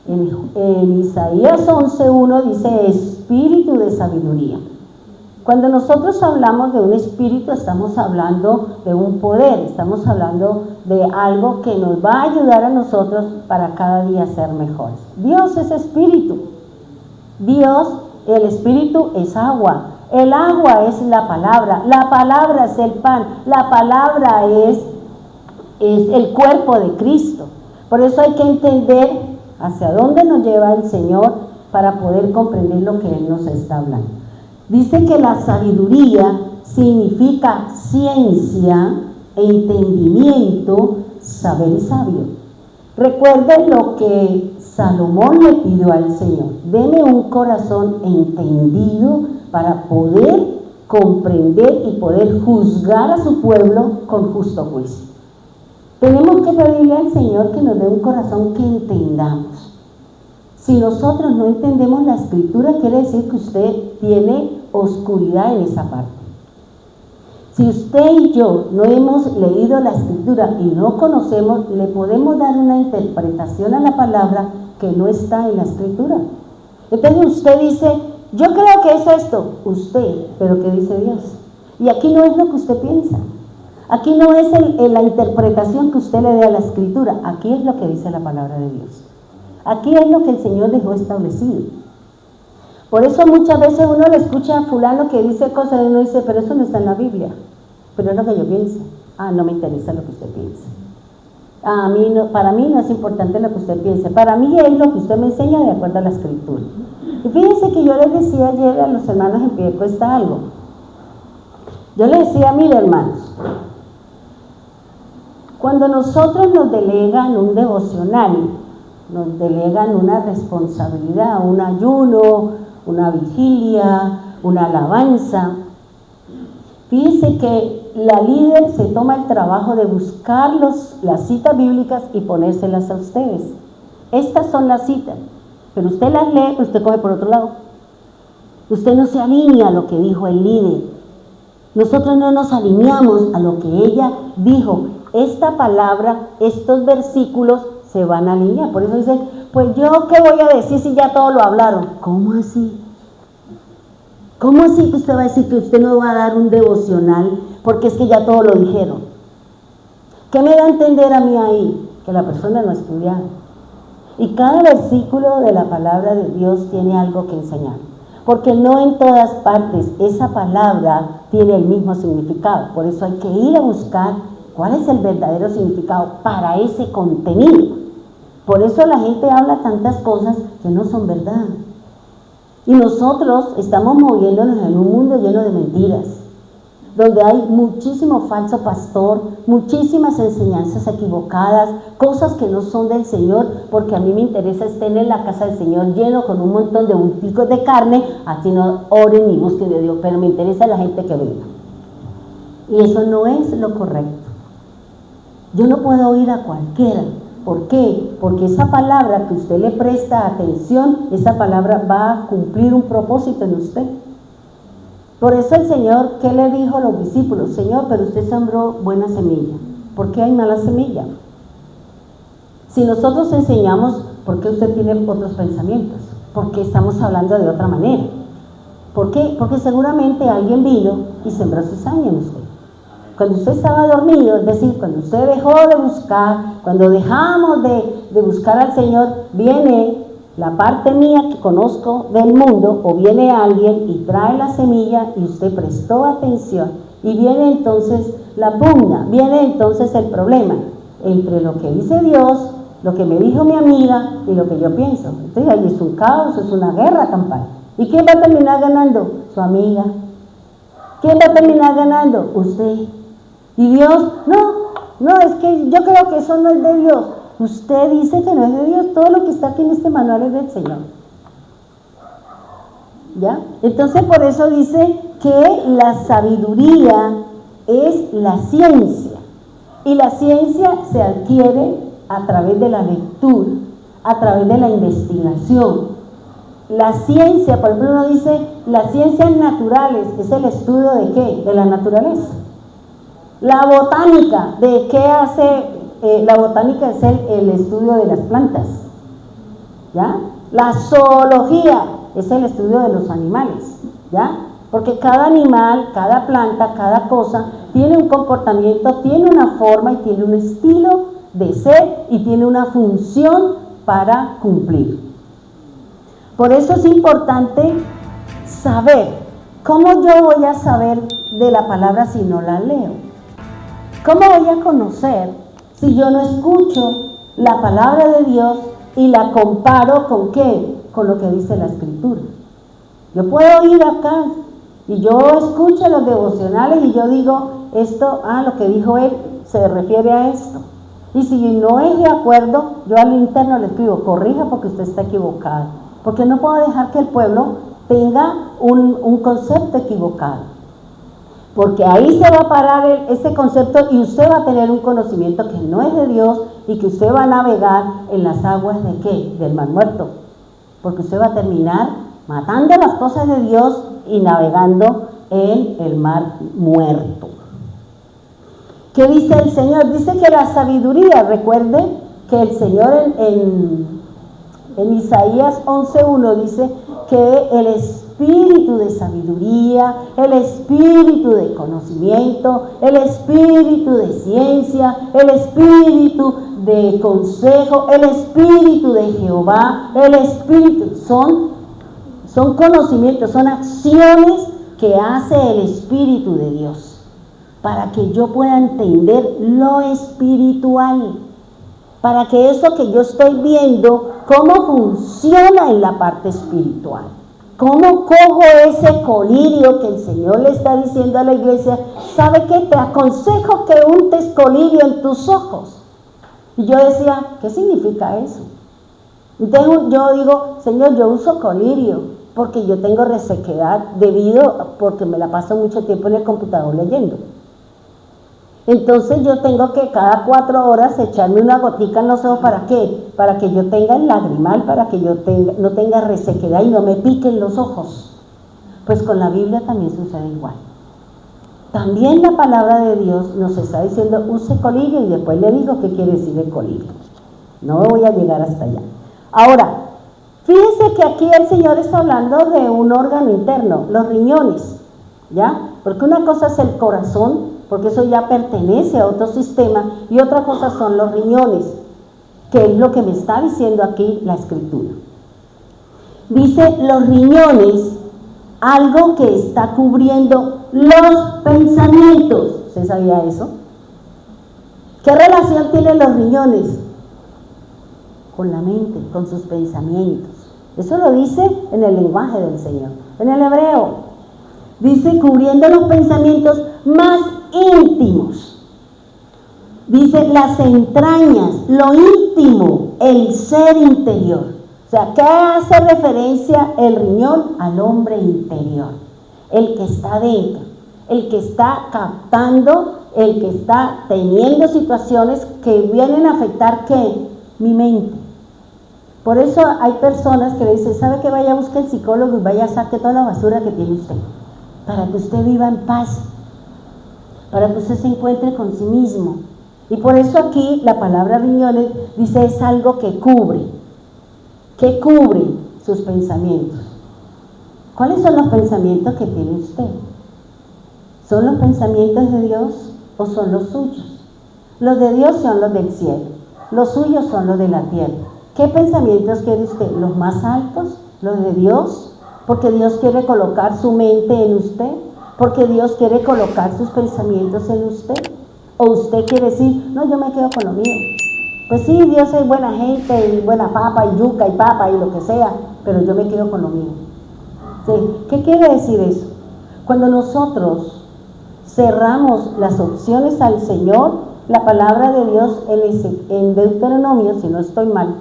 [SPEAKER 2] En Isaías 11:1 dice espíritu de sabiduría. Cuando nosotros hablamos de un espíritu, estamos hablando de un poder, estamos hablando de algo que nos va a ayudar a nosotros para cada día ser mejores. Dios es espíritu. Dios, el espíritu es agua. El agua es la palabra es el pan, la palabra es el cuerpo de Cristo. Por eso hay que entender hacia dónde nos lleva el Señor para poder comprender lo que Él nos está hablando. Dice que la sabiduría significa ciencia, entendimiento, saber y sabio. Recuerden lo que Salomón le pidió al Señor: deme un corazón entendido para poder comprender y poder juzgar a su pueblo con justo juicio. Tenemos que pedirle al Señor que nos dé un corazón que entendamos. Si nosotros no entendemos la escritura, quiere decir que usted tiene oscuridad en esa parte. Si usted y yo no hemos leído la escritura y no conocemos, le podemos dar una interpretación a la palabra que no está en la escritura. Entonces usted dice, yo creo que es esto, usted, pero ¿qué dice Dios? Y aquí no es lo que usted piensa. Aquí no es la interpretación que usted le dé a la escritura, aquí es lo que dice la palabra de Dios. Aquí es lo que el Señor dejó establecido. Por eso muchas veces uno le escucha a fulano que dice cosas y uno dice, pero eso no está en la Biblia. Pero es lo que yo pienso. No me interesa lo que usted piensa. Para mí no es importante lo que usted piense. Para mí es lo que usted me enseña de acuerdo a la escritura. Y fíjense que yo les decía ayer a los hermanos en Piedecuesta algo. Yo les decía, mire hermanos, Cuando nosotros nos delegan un devocional, nos delegan una responsabilidad, un ayuno, una vigilia, una alabanza, fíjense que la líder se toma el trabajo de buscar las citas bíblicas y ponérselas a ustedes. Estas son las citas, pero usted las lee, usted coge por otro lado. Usted no se alinea a lo que dijo el líder. Nosotros no nos alineamos a lo que ella dijo. Esta palabra, estos versículos se van a alinear. Por eso dicen, pues yo qué voy a decir si ya todo lo hablaron. ¿Cómo así? ¿Cómo así que usted va a decir que usted no va a dar un devocional porque es que ya todo lo dijeron? ¿Qué me da a entender a mí ahí? Que la persona no ha estudiado. Y cada versículo de la palabra de Dios tiene algo que enseñar. Porque no en todas partes esa palabra tiene el mismo significado. Por eso hay que ir a buscar cuál es el verdadero significado para ese contenido. Por eso la gente habla tantas cosas que no son verdad. Y nosotros estamos moviéndonos en un mundo lleno de mentiras, donde hay muchísimo falso pastor, muchísimas enseñanzas equivocadas, cosas que no son del Señor, porque a mí me interesa es tener la casa del Señor lleno con un montón de bulticos de carne, así no oren ni busquen de Dios, pero me interesa la gente que venga. Y eso no es lo correcto. Yo no puedo oír a cualquiera. ¿Por qué? Porque esa palabra que usted le presta atención, esa palabra va a cumplir un propósito en usted. Por eso el Señor, ¿qué le dijo a los discípulos? Señor, pero usted sembró buena semilla. ¿Por qué hay mala semilla? Si nosotros enseñamos, ¿por qué usted tiene otros pensamientos? Porque estamos hablando de otra manera. ¿Por qué? Porque seguramente alguien vino y sembró cizaña en usted. Cuando usted estaba dormido, es decir, cuando usted dejó de buscar, cuando dejamos de buscar al Señor, viene la parte mía que conozco del mundo, o viene alguien y trae la semilla y usted prestó atención, y viene entonces la pugna, viene entonces el problema entre lo que dice Dios, lo que me dijo mi amiga y lo que yo pienso. Entonces ahí es un caos, es una guerra campal. ¿Y quién va a terminar ganando? Su amiga. ¿Quién va a terminar ganando? Usted. Y Dios, no, es que yo creo que eso no es de Dios. Usted dice que no es de Dios, todo lo que está aquí en este manual es del Señor. ¿Ya? Entonces por eso dice que la sabiduría es la ciencia. Y la ciencia se adquiere a través de la lectura, a través de la investigación. La ciencia, por ejemplo, uno dice, las ciencias naturales es el estudio de ¿qué? De la naturaleza. La botánica, ¿de qué hace? La botánica es el estudio de las plantas, ¿ya? La zoología es el estudio de los animales, ¿ya? Porque cada animal, cada planta, cada cosa tiene un comportamiento, tiene una forma y tiene un estilo de ser y tiene una función para cumplir. Por eso es importante saber. ¿Cómo yo voy a saber de la palabra si no la leo? ¿Cómo voy a conocer si yo no escucho la palabra de Dios y la comparo con qué? Con lo que dice la Escritura. Yo puedo ir acá y yo escucho los devocionales y yo digo, esto, lo que dijo él se refiere a esto. Y si no es de acuerdo, yo al interno le escribo, corrija porque usted está equivocado. Porque no puedo dejar que el pueblo tenga un concepto equivocado. Porque ahí se va a parar ese concepto y usted va a tener un conocimiento que no es de Dios y que usted va a navegar en las aguas ¿de qué? Del mar muerto. Porque usted va a terminar matando las cosas de Dios y navegando en el mar muerto. ¿Qué dice el Señor? Dice que la sabiduría, recuerde que el Señor en Isaías 11:1 dice que el espíritu de sabiduría, el espíritu de conocimiento, el espíritu de ciencia, el espíritu de consejo, el espíritu de Jehová, el espíritu, son conocimientos, son acciones que hace el Espíritu de Dios para que yo pueda entender lo espiritual, para que eso que yo estoy viendo, cómo funciona en la parte espiritual. ¿Cómo cojo ese colirio que el Señor le está diciendo a la iglesia? ¿Sabe qué? Te aconsejo que untes colirio en tus ojos. Y yo decía, ¿qué significa eso? Entonces yo digo, Señor, yo uso colirio porque yo tengo resequedad porque me la paso mucho tiempo en el computador leyendo. Entonces yo tengo que cada 4 horas echarme una gotica en los ojos. ¿Para qué? Para que yo tenga el lagrimal, para que yo no tenga resequedad y no me piquen los ojos. Pues con la Biblia también sucede igual. También la palabra de Dios nos está diciendo, use colirio, y después le digo qué quiere decir el colirio. No voy a llegar hasta allá. Ahora, fíjense que aquí el Señor está hablando de un órgano interno, los riñones, ¿ya? Porque una cosa es el corazón, porque eso ya pertenece a otro sistema, y otra cosa son los riñones, que es lo que me está diciendo aquí la Escritura. Dice los riñones, algo que está cubriendo los pensamientos. ¿Usted sabía eso? ¿Qué relación tienen los riñones? Con la mente, con sus pensamientos. Eso lo dice en el lenguaje del Señor, en el hebreo. Dice cubriendo los pensamientos más íntimos. Dice las entrañas, lo íntimo, el ser interior. O sea, ¿qué hace referencia el riñón? Al hombre interior, el que está dentro, el que está captando, el que está teniendo situaciones que vienen a afectar, ¿qué? Mi mente. Por eso hay personas que le dicen, ¿sabe qué? Vaya a buscar el psicólogo y vaya a saque toda la basura que tiene usted, para que usted viva en paz, para que usted se encuentre con sí mismo. Y por eso aquí la palabra riñones dice es algo que cubre sus pensamientos. ¿Cuáles son los pensamientos que tiene usted? ¿Son los pensamientos de Dios o son los suyos? Los de Dios son los del cielo, los suyos son los de la tierra. ¿Qué pensamientos quiere usted? ¿Los más altos? ¿Los de Dios? Porque Dios quiere colocar su mente en usted, porque Dios quiere colocar sus pensamientos en usted. ¿O usted quiere decir, no, yo me quedo con lo mío? Pues sí, Dios es buena gente, y buena papa, y yuca, y papa, y lo que sea, pero yo me quedo con lo mío. ¿Sí? ¿Qué quiere decir eso? Cuando nosotros cerramos las opciones al Señor, la palabra de Dios en Deuteronomio, si no estoy mal,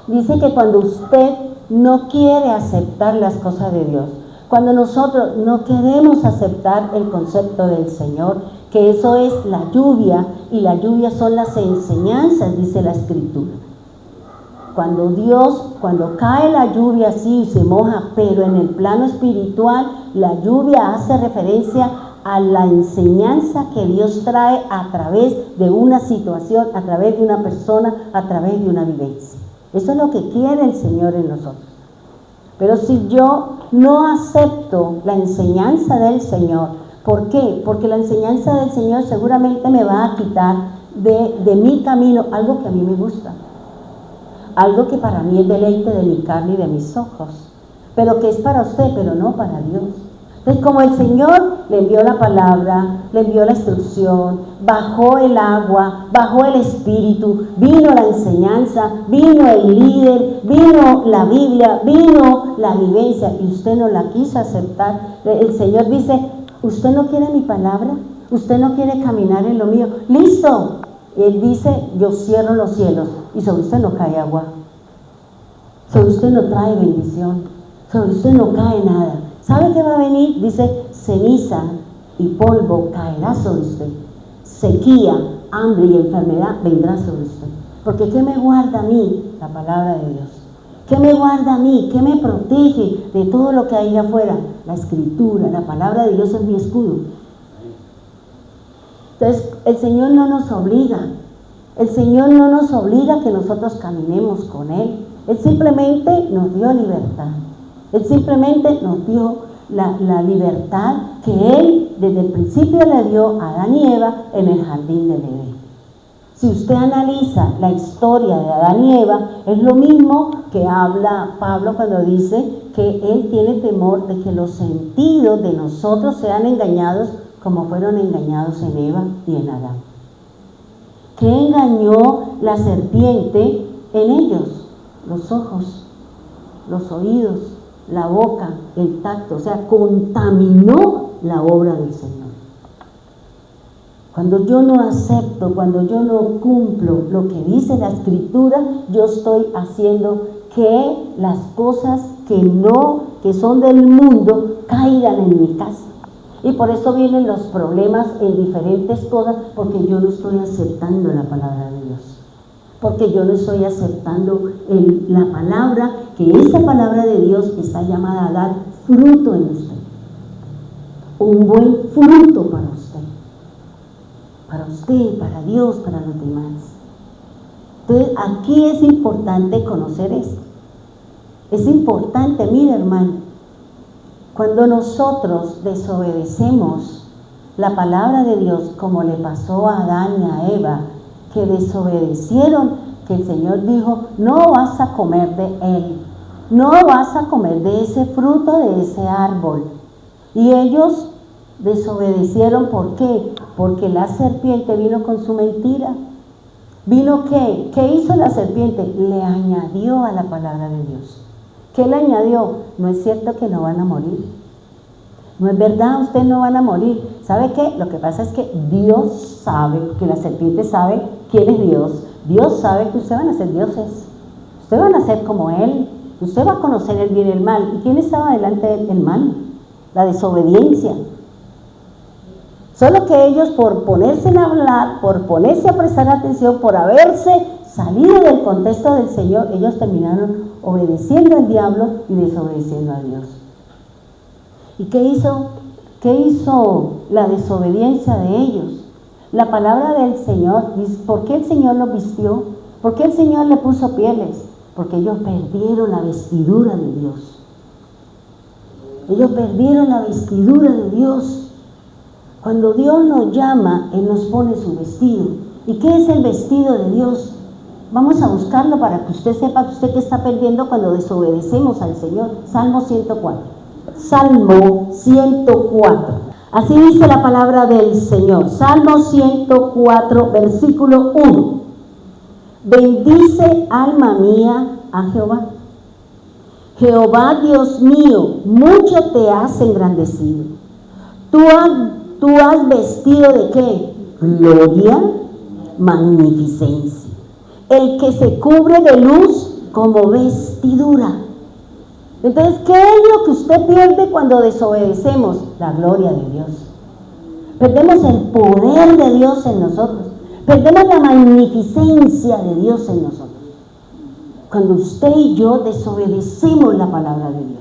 [SPEAKER 2] dice que cuando usted no quiere aceptar las cosas de Dios, cuando nosotros no queremos aceptar el concepto del Señor, que eso es la lluvia, y la lluvia son las enseñanzas, dice la Escritura. Cuando cae la lluvia así se moja, pero en el plano espiritual, la lluvia hace referencia a la enseñanza que Dios trae a través de una situación, a través de una persona, a través de una vivencia. Eso es lo que quiere el Señor en nosotros. Pero si yo no acepto la enseñanza del Señor, ¿por qué? Porque la enseñanza del Señor seguramente me va a quitar de mi camino algo que a mí me gusta, algo que para mí es deleite de mi carne y de mis ojos, pero que es para usted, pero no para Dios. Entonces, como el Señor le envió la palabra, le envió la instrucción, bajó el agua, bajó el Espíritu, vino la enseñanza, vino el líder, vino la Biblia, vino la vivencia, y usted no la quiso aceptar, el Señor dice, ¿usted no quiere mi palabra? ¿Usted no quiere caminar en lo mío? ¡Listo! Y Él dice, yo cierro los cielos, y sobre usted no cae agua, sobre usted no trae bendición, sobre usted no cae nada. ¿Sabe qué va a venir? Dice, ceniza y polvo caerá sobre usted. Sequía, hambre y enfermedad vendrá sobre usted. Porque ¿qué me guarda a mí? La palabra de Dios. ¿Qué me guarda a mí? ¿Qué me protege de todo lo que hay allá afuera? La Escritura, la palabra de Dios es mi escudo. Entonces, el Señor no nos obliga. El Señor no nos obliga a que nosotros caminemos con Él. Él simplemente nos dio libertad. Él simplemente nos dio la libertad que Él desde el principio le dio a Adán y Eva en el jardín del Edén. Si usted analiza la historia de Adán y Eva, es lo mismo que habla Pablo cuando dice que él tiene temor de que los sentidos de nosotros sean engañados como fueron engañados en Eva y en Adán. ¿Qué engañó la serpiente en ellos? Los ojos, los oídos, la boca, el tacto, o sea, contaminó la obra del Señor. Cuando yo no acepto, cuando yo no cumplo lo que dice la Escritura, yo estoy haciendo que las cosas que son del mundo, caigan en mi casa. Y por eso vienen los problemas en diferentes cosas, porque yo no estoy aceptando la palabra de Dios. Porque yo no estoy aceptando la palabra, que esa palabra de Dios está llamada a dar fruto en usted. Un buen fruto para usted. Para usted, para Dios, para los demás. Entonces, aquí es importante conocer esto. Es importante, mire hermano, cuando nosotros desobedecemos la palabra de Dios, como le pasó a Adán y a Eva, que desobedecieron, que el Señor dijo, no vas a comer de él, no vas a comer de ese fruto, de ese árbol. Y ellos desobedecieron, ¿por qué? Porque la serpiente vino con su mentira. ¿Vino qué? ¿Qué hizo la serpiente? Le añadió a la palabra de Dios. ¿Qué le añadió? No es cierto que no van a morir. No es verdad, ustedes no van a morir. ¿Sabe qué? Lo que pasa es que Dios sabe, que la serpiente sabe quién es Dios. Dios sabe que ustedes van a ser dioses. Ustedes van a ser como Él. Usted va a conocer el bien y el mal. ¿Y quién estaba delante del mal? La desobediencia. Solo que ellos, por ponerse a hablar, por ponerse a prestar atención, por haberse salido del contexto del Señor, ellos terminaron obedeciendo al diablo y desobedeciendo a Dios. ¿Y qué hizo? ¿Qué hizo la desobediencia de ellos? La palabra del Señor, ¿por qué el Señor los vistió? ¿Por qué el Señor le puso pieles? Porque ellos perdieron la vestidura de Dios. Ellos perdieron la vestidura de Dios. Cuando Dios nos llama, Él nos pone su vestido. ¿Y qué es el vestido de Dios? Vamos a buscarlo para que usted sepa que usted que está perdiendo cuando desobedecemos al Señor. Salmo 104. Salmo 104. Así dice la palabra del Señor. Salmo 104, versículo 1. Bendice, alma mía, a Jehová. Jehová, Dios mío, mucho te has engrandecido. Tú has vestido de ¿qué? Gloria, magnificencia. El que se cubre de luz como vestidura. Entonces, ¿qué es lo que usted pierde cuando desobedecemos? La gloria de Dios. Perdemos el poder de Dios en nosotros. Perdemos la magnificencia de Dios en nosotros. Cuando usted y yo desobedecemos la palabra de Dios.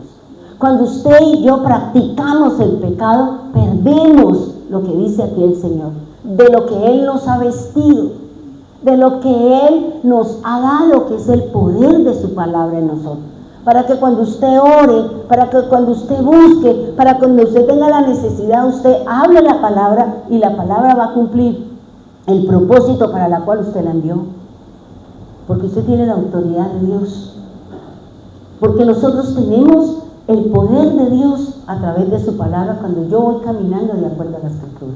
[SPEAKER 2] Cuando usted y yo practicamos el pecado, perdemos lo que dice aquí el Señor. De lo que Él nos ha vestido. De lo que Él nos ha dado, que es el poder de su palabra en nosotros. Para que cuando usted ore, para que cuando usted busque, para cuando usted tenga la necesidad, usted hable la palabra y la palabra va a cumplir el propósito para la cual usted la envió. Porque usted tiene la autoridad de Dios. Porque nosotros tenemos el poder de Dios a través de su palabra cuando yo voy caminando de acuerdo a la Escritura.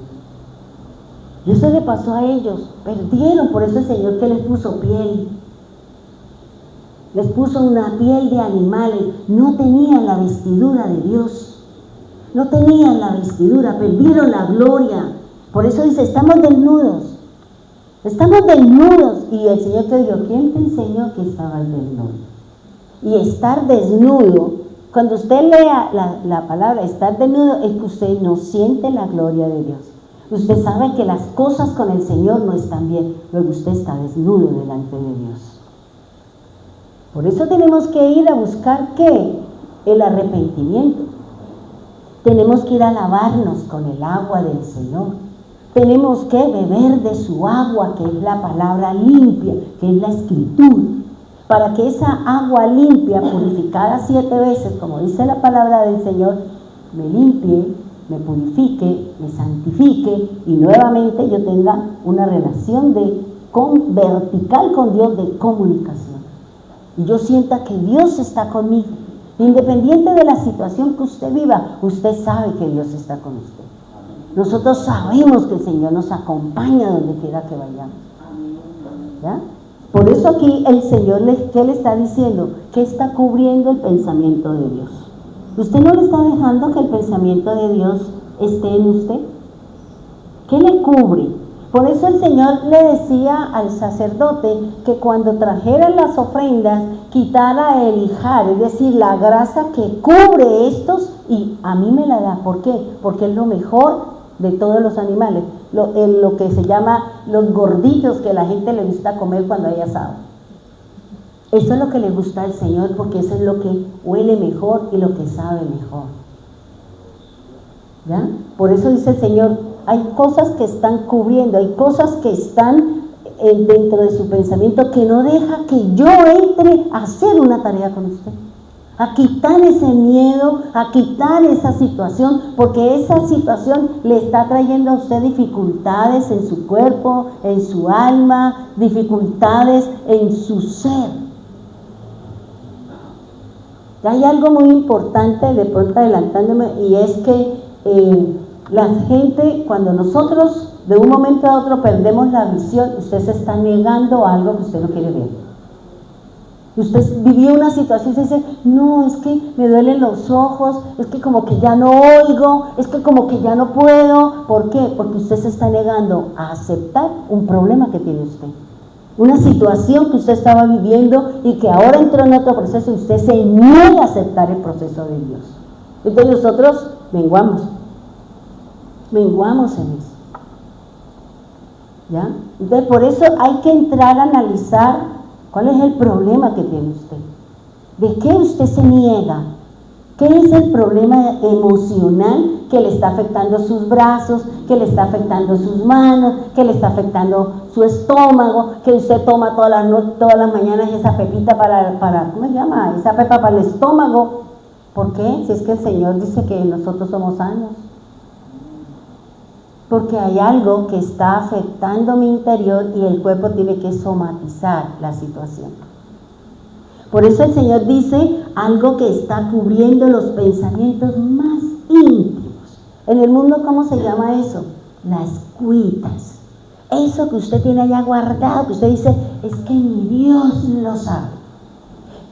[SPEAKER 2] Y eso le pasó a ellos, perdieron, por eso el Señor que les puso piel. Les puso una piel de animales, no tenían la vestidura de Dios. No tenían la vestidura, perdieron la gloria. Por eso dice, estamos desnudos. Estamos desnudos. Y el Señor te dijo, ¿quién te enseñó que estabas desnudo? Y estar desnudo, cuando usted lea la palabra estar desnudo, es que usted no siente la gloria de Dios. Usted sabe que las cosas con el Señor no están bien, luego usted está desnudo delante de Dios. Por eso tenemos que ir a buscar ¿qué? El arrepentimiento. Tenemos que ir a lavarnos con el agua del Señor. Tenemos que beber de su agua, que es la palabra limpia, que es la Escritura. Para que esa agua limpia, purificada 7 veces, como dice la palabra del Señor, me limpie, me purifique, me santifique y nuevamente yo tenga una relación vertical con Dios de comunicación. Y yo sienta que Dios está conmigo. Independiente de la situación que usted viva, usted sabe que Dios está con usted. Nosotros sabemos que el Señor nos acompaña donde quiera que vayamos. ¿Ya? Por eso aquí el Señor, ¿qué le está diciendo? Que está cubriendo el pensamiento de Dios. ¿Usted no le está dejando que el pensamiento de Dios esté en usted? ¿Qué le cubre? Por eso el Señor le decía al sacerdote que cuando trajeran las ofrendas, quitara el ijar, es decir, la grasa que cubre estos, y a mí me la da. ¿Por qué? Porque es lo mejor de todos los animales, lo que se llama los gorditos que a la gente le gusta comer cuando hay asado. Eso es lo que le gusta al Señor, porque eso es lo que huele mejor y lo que sabe mejor. ¿Ya? Por eso dice el Señor, hay cosas que están cubriendo, hay cosas que están dentro de su pensamiento que no deja que yo entre a hacer una tarea con usted. A quitar ese miedo, a quitar esa situación, porque esa situación le está trayendo a usted dificultades en su cuerpo, en su alma, dificultades en su ser. Hay algo muy importante, de pronto adelantándome, y es que la gente, cuando nosotros de un momento a otro perdemos la visión, usted se está negando a algo que usted no quiere ver. Usted vivió una situación y se dice, no, es que me duelen los ojos, es que como que ya no oigo, es que como que ya no puedo. ¿Por qué? Porque usted se está negando a aceptar un problema que tiene usted. Una situación que usted estaba viviendo y que ahora entró en otro proceso y usted se niega a aceptar el proceso de Dios. Entonces nosotros menguamos en eso. ¿Ya? Entonces por eso hay que entrar a analizar cuál es el problema que tiene usted. ¿De qué usted se niega? ¿Qué es el problema emocional que le está afectando sus brazos, que le está afectando sus manos, que le está afectando su estómago, que usted toma todas las mañanas esa pepita para ¿cómo se llama? Esa pepa para el estómago. ¿Por qué? Si es que el Señor dice que nosotros somos sanos. Porque hay algo que está afectando mi interior y el cuerpo tiene que somatizar la situación. Por eso el Señor dice algo que está cubriendo los pensamientos más íntimos. En el mundo, ¿cómo se llama eso? Las cuitas. Eso que usted tiene allá guardado, que usted dice, es que ni Dios lo sabe.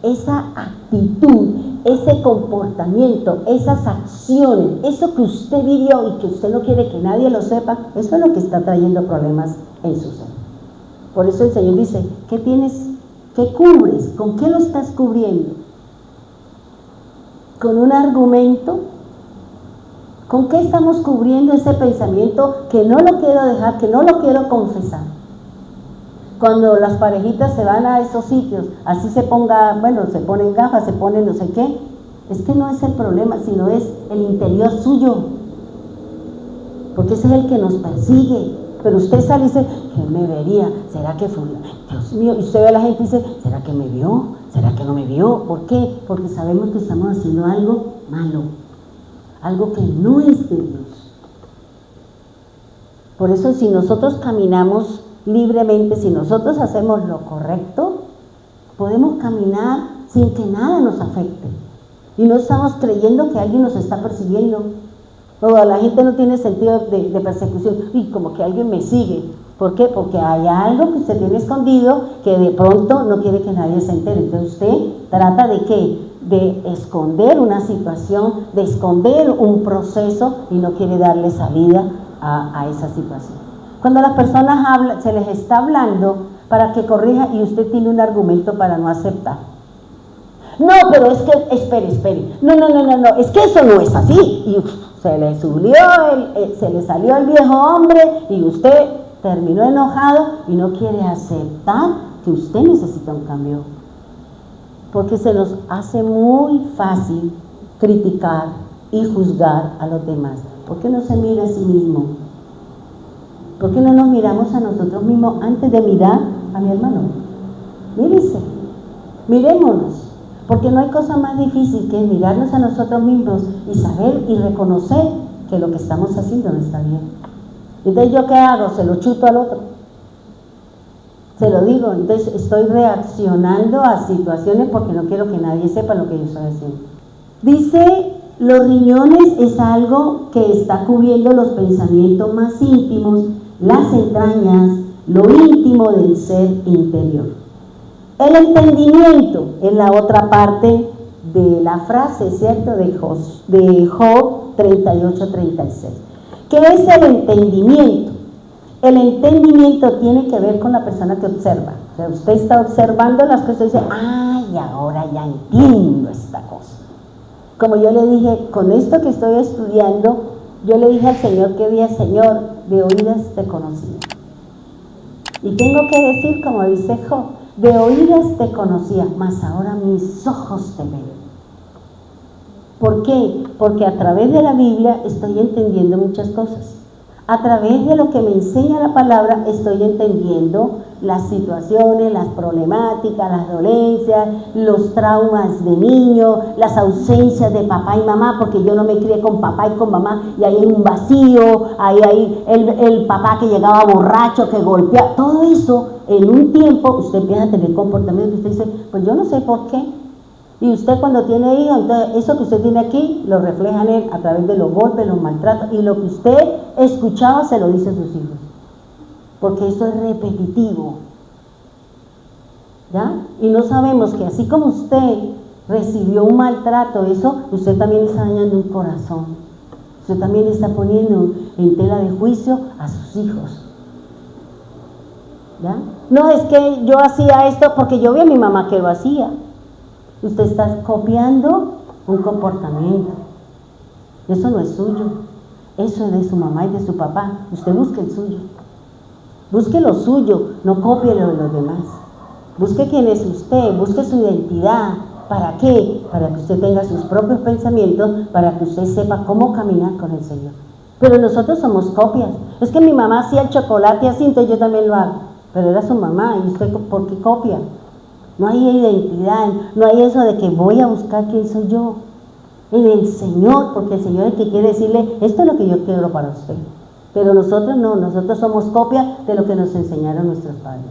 [SPEAKER 2] Esa actitud, ese comportamiento, esas acciones, eso que usted vivió y que usted no quiere que nadie lo sepa, eso es lo que está trayendo problemas en su ser. Por eso el Señor dice, ¿qué tienes? ¿Qué cubres? ¿Con qué lo estás cubriendo? ¿Con un argumento? ¿Con qué estamos cubriendo ese pensamiento que no lo quiero dejar, que no lo quiero confesar? Cuando las parejitas se van a esos sitios, así se ponen gafas, se ponen no sé qué, es que no es el problema, sino es el interior suyo, porque ese es el que nos persigue. Pero usted sale y dice, ¿qué me vería? ¿Será que fue? Dios mío, y usted ve a la gente y dice, ¿será que me vio? ¿Será que no me vio? ¿Por qué? Porque sabemos que estamos haciendo algo malo, algo que no es de Dios. Por eso si nosotros caminamos libremente, si nosotros hacemos lo correcto, podemos caminar sin que nada nos afecte. Y no estamos creyendo que alguien nos está persiguiendo. O la gente no tiene sentido de persecución. Y como que alguien me sigue. ¿Por qué? Porque hay algo que usted tiene escondido que de pronto no quiere que nadie se entere. Entonces usted trata de ¿qué? De esconder una situación, de esconder un proceso y no quiere darle salida a esa situación. Cuando las personas hablan, se les está hablando para que corrija y usted tiene un argumento para no aceptar. No, pero es que, espere. No, es que eso no es así. Y se le salió el viejo hombre y usted terminó enojado y no quiere aceptar que usted necesita un cambio. Porque se nos hace muy fácil criticar y juzgar a los demás. ¿Por qué no se mira a sí mismo? ¿Por qué no nos miramos a nosotros mismos antes de mirar a mi hermano? Mírense, mirémonos. Porque no hay cosa más difícil que mirarnos a nosotros mismos y saber y reconocer que lo que estamos haciendo no está bien. Entonces, ¿yo qué hago? Se lo chuto al otro. Se lo digo. Entonces, estoy reaccionando a situaciones porque no quiero que nadie sepa lo que yo estoy haciendo. Dice, los riñones es algo que está cubriendo los pensamientos más íntimos, las entrañas, lo íntimo del ser interior. El entendimiento es la otra parte de la frase, ¿cierto? De Job 38-36. ¿Qué es el entendimiento? El entendimiento tiene que ver con la persona que observa. O sea, usted está observando las cosas y dice, ay, ahora ya entiendo esta cosa. Como yo le dije, con esto que estoy estudiando, yo le dije al Señor que día, Señor, de oídas te conocía. Y tengo que decir, como dice Job, de oídas te conocía, mas ahora mis ojos te ven. ¿Por qué? Porque a través de la Biblia estoy entendiendo muchas cosas. A través de lo que me enseña la palabra estoy entendiendo las situaciones, las problemáticas, las dolencias, los traumas de niño, las ausencias de papá y mamá, porque yo no me crié con papá y con mamá, y ahí hay un vacío, ahí hay el papá que llegaba borracho, que golpeaba, todo eso en un tiempo usted empieza a tener comportamientos que usted dice, pues yo no sé por qué. Y usted cuando tiene hijos, entonces eso que usted tiene aquí lo refleja en él a través de los golpes, los maltratos, y lo que usted escuchaba se lo dice a sus hijos, porque eso es repetitivo, ¿ya? Y no sabemos que así como usted recibió un maltrato, eso usted también está dañando un corazón, usted también está poniendo en tela de juicio a sus hijos, ¿ya? No es que yo hacía esto porque yo vi a mi mamá que lo hacía. Usted está copiando un comportamiento. Eso no es suyo. Eso es de su mamá y de su papá. Usted busque el suyo. Busque lo suyo, no copie lo de los demás. Busque quién es usted, busque su identidad. ¿Para qué? Para que usted tenga sus propios pensamientos, para que usted sepa cómo caminar con el Señor. Pero nosotros somos copias. Es que mi mamá hacía el chocolate así, entonces yo también lo hago. Pero era su mamá, ¿y usted por qué copia? No hay identidad, no hay eso de que voy a buscar quién soy yo. En el Señor, porque el Señor es el que quiere decirle, esto es lo que yo quiero para usted. Pero nosotros no, nosotros somos copia de lo que nos enseñaron nuestros padres.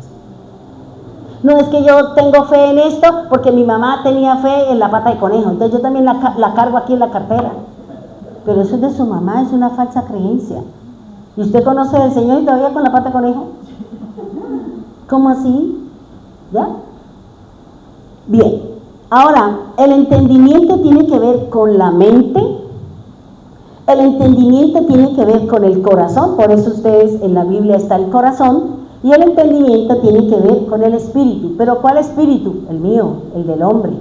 [SPEAKER 2] No es que yo tengo fe en esto porque mi mamá tenía fe en la pata de conejo, entonces yo también la cargo aquí en la cartera. Pero eso es de su mamá, es una falsa creencia. ¿Y usted conoce al Señor y todavía con la pata de conejo? ¿Cómo así? ¿Ya? Bien, ahora, el entendimiento tiene que ver con la mente, el entendimiento tiene que ver con el corazón, por eso ustedes en la Biblia está el corazón, y el entendimiento tiene que ver con el espíritu. ¿Pero cuál espíritu? El mío, el del hombre.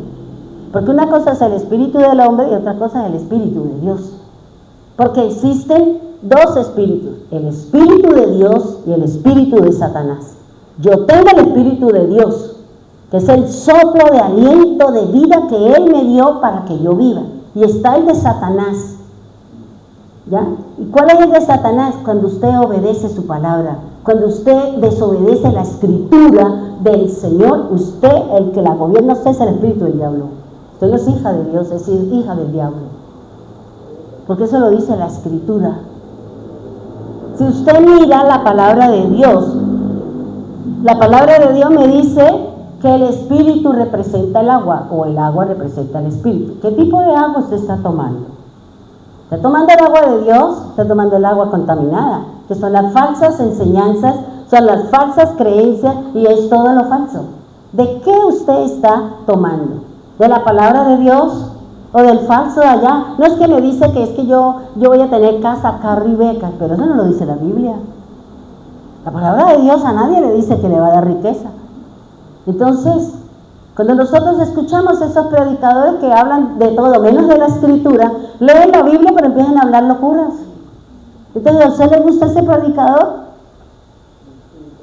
[SPEAKER 2] Porque una cosa es el espíritu del hombre y otra cosa es el espíritu de Dios. Porque existen dos espíritus, el espíritu de Dios y el espíritu de Satanás. Yo tengo el espíritu de Dios, que es el soplo de aliento de vida que Él me dio para que yo viva. Y está el de Satanás, ¿ya? ¿Y cuál es el de Satanás? Cuando usted obedece su palabra, cuando usted desobedece la escritura del Señor, usted, el que la gobierna usted, es el espíritu del diablo. Usted no es hija de Dios, es hija del diablo. Porque eso lo dice la escritura. Si usted mira la palabra de Dios, la palabra de Dios me dice que el espíritu representa el agua o el agua representa el espíritu. ¿Qué tipo de agua usted está tomando? ¿Está tomando el agua de Dios? ¿Está tomando el agua contaminada? Que son las falsas enseñanzas, son las falsas creencias y es todo lo falso. ¿De qué usted está tomando? ¿De la palabra de Dios o del falso de allá? No es que me dice que es que yo voy a tener casa, carro y becas, pero eso no lo dice la Biblia. La palabra de Dios a nadie le dice que le va a dar riqueza. Entonces, cuando nosotros escuchamos esos predicadores que hablan de todo menos de la escritura, leen la Biblia pero empiezan a hablar locuras. Entonces, ¿a usted le gusta ese predicador?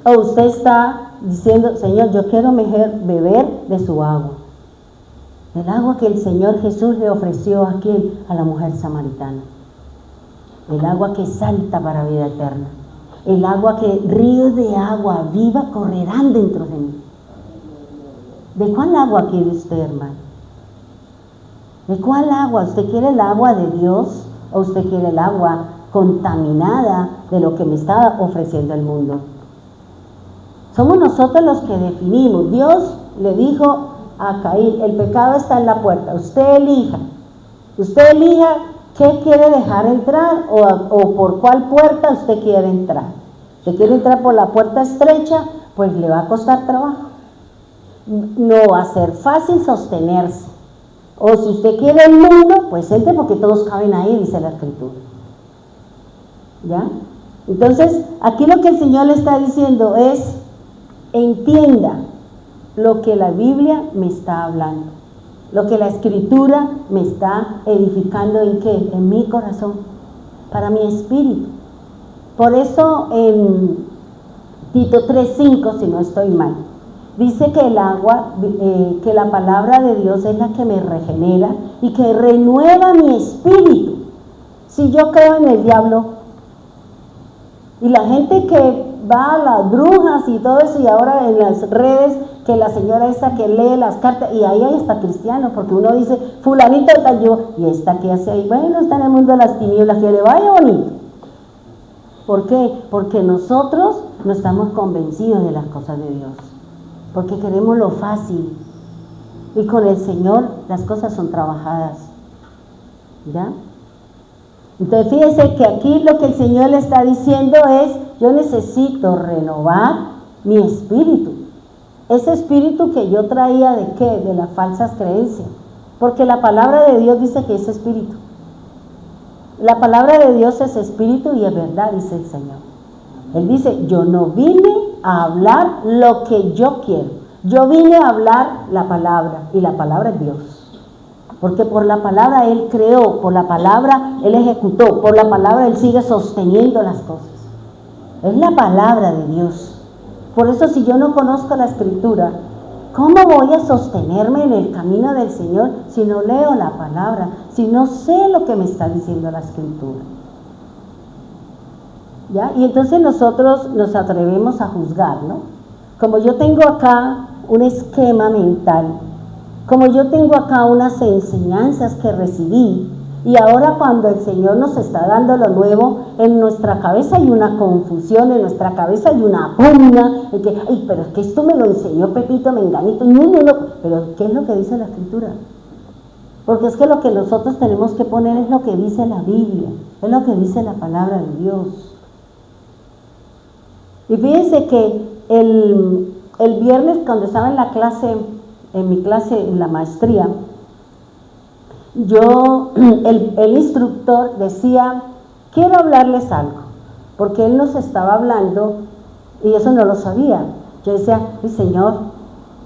[SPEAKER 2] ¿O usted está diciendo, Señor, yo quiero mejor beber de su agua? Del agua que el Señor Jesús le ofreció aquí a la mujer samaritana. El agua que salta para vida eterna. El agua que ríos de agua viva correrán dentro de mí. ¿De cuál agua quiere usted, hermano? ¿De cuál agua? ¿Usted quiere el agua de Dios o usted quiere el agua contaminada de lo que me está ofreciendo el mundo? Somos nosotros los que definimos. Dios le dijo a Caín, el pecado está en la puerta, usted elija qué quiere dejar entrar o por cuál puerta usted quiere entrar. ¿Usted quiere entrar por la puerta estrecha? Pues le va a costar trabajo. No va a ser fácil sostenerse. O si usted quiere el mundo, pues entre porque todos caben ahí, dice la Escritura. ¿Ya? Entonces, aquí lo que el Señor le está diciendo es, entienda lo que la Biblia me está hablando, lo que la Escritura me está edificando, ¿en qué? En mi corazón, para mi espíritu. Por eso en Tito 3:5, si no estoy mal, dice que el agua, que la palabra de Dios es la que me regenera y que renueva mi espíritu. Si yo creo en el diablo, y la gente que va a las brujas y todo eso, y ahora en las redes, que la señora esa que lee las cartas, y ahí hay hasta cristiano, porque uno dice, fulanito tal yo, y esta que hace ahí, bueno, está en el mundo de las tinieblas, que le vaya bonito. ¿Por qué? Porque nosotros no estamos convencidos de las cosas de Dios, porque queremos lo fácil, y con el Señor las cosas son trabajadas, ¿ya? Entonces fíjense que aquí lo que el Señor le está diciendo es, yo necesito renovar mi espíritu, ese espíritu que yo traía ¿de qué? De las falsas creencias, porque la palabra de Dios dice que es espíritu. La palabra de Dios es espíritu y es verdad, dice el Señor. Él dice, yo no vine a hablar lo que yo quiero, yo vine a hablar la palabra, y la palabra es Dios. Porque por la palabra Él creó, por la palabra Él ejecutó, por la palabra Él sigue sosteniendo las cosas. Es la palabra de Dios. Por eso si yo no conozco la Escritura, ¿cómo voy a sostenerme en el camino del Señor si no leo la palabra, si no sé lo que me está diciendo la Escritura? ¿Ya? Y entonces nosotros nos atrevemos a juzgar, ¿no? Como yo tengo acá un esquema mental, como yo tengo acá unas enseñanzas que recibí, y ahora cuando el Señor nos está dando lo nuevo, en nuestra cabeza hay una confusión, en nuestra cabeza hay una pugna, en que, ay, pero es que esto me lo enseñó Pepito, Menganito, no, pero ¿qué es lo que dice la Escritura? Porque es que lo que nosotros tenemos que poner es lo que dice la Biblia, es lo que dice la palabra de Dios. Y fíjense que el viernes cuando estaba en la clase, en mi clase, en la maestría, el instructor decía, quiero hablarles algo, porque él nos estaba hablando, y eso no lo sabía. Yo decía, mi Señor,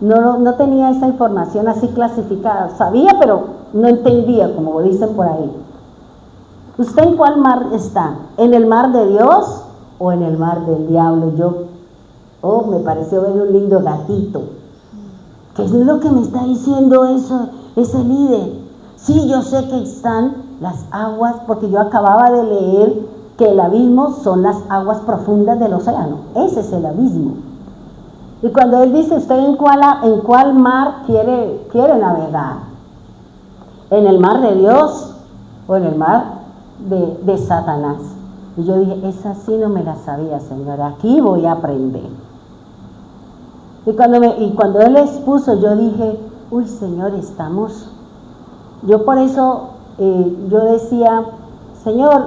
[SPEAKER 2] no tenía esa información así clasificada, sabía, pero no entendía, como dicen por ahí. ¿Usted en cuál mar está? ¿En el mar de Dios o en el mar del diablo? Me pareció ver un lindo gatito. ¿Qué es lo que me está diciendo ese líder? Sí, yo sé que están las aguas, porque yo acababa de leer que el abismo son las aguas profundas del océano. Ese es el abismo. Y cuando él dice, ¿usted en cuál mar quiere navegar? ¿En el mar de Dios o en el mar de Satanás? Y yo dije, esa sí no me la sabía, Señor, aquí voy a aprender. Y cuando él expuso, yo dije, uy, Señor, yo por eso, yo decía, Señor,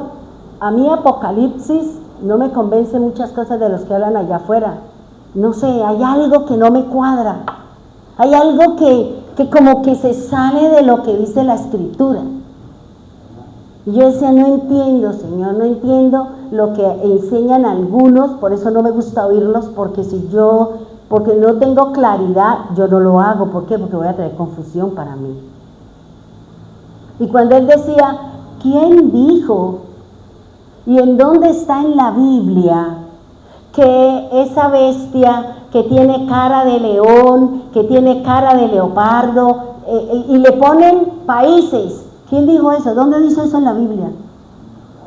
[SPEAKER 2] a mí Apocalipsis no me convence muchas cosas de los que hablan allá afuera. No sé, hay algo que no me cuadra. Hay algo que como que se sale de lo que dice la Escritura. Y yo decía, no entiendo, Señor, no entiendo lo que enseñan algunos, por eso no me gusta oírlos, porque no tengo claridad, yo no lo hago. ¿Por qué? Porque voy a traer confusión para mí. Y cuando él decía, ¿quién dijo? ¿Y en dónde está en la Biblia que esa bestia que tiene cara de león, que tiene cara de leopardo, y le ponen países? ¿Quién dijo eso? ¿Dónde dice eso en la Biblia?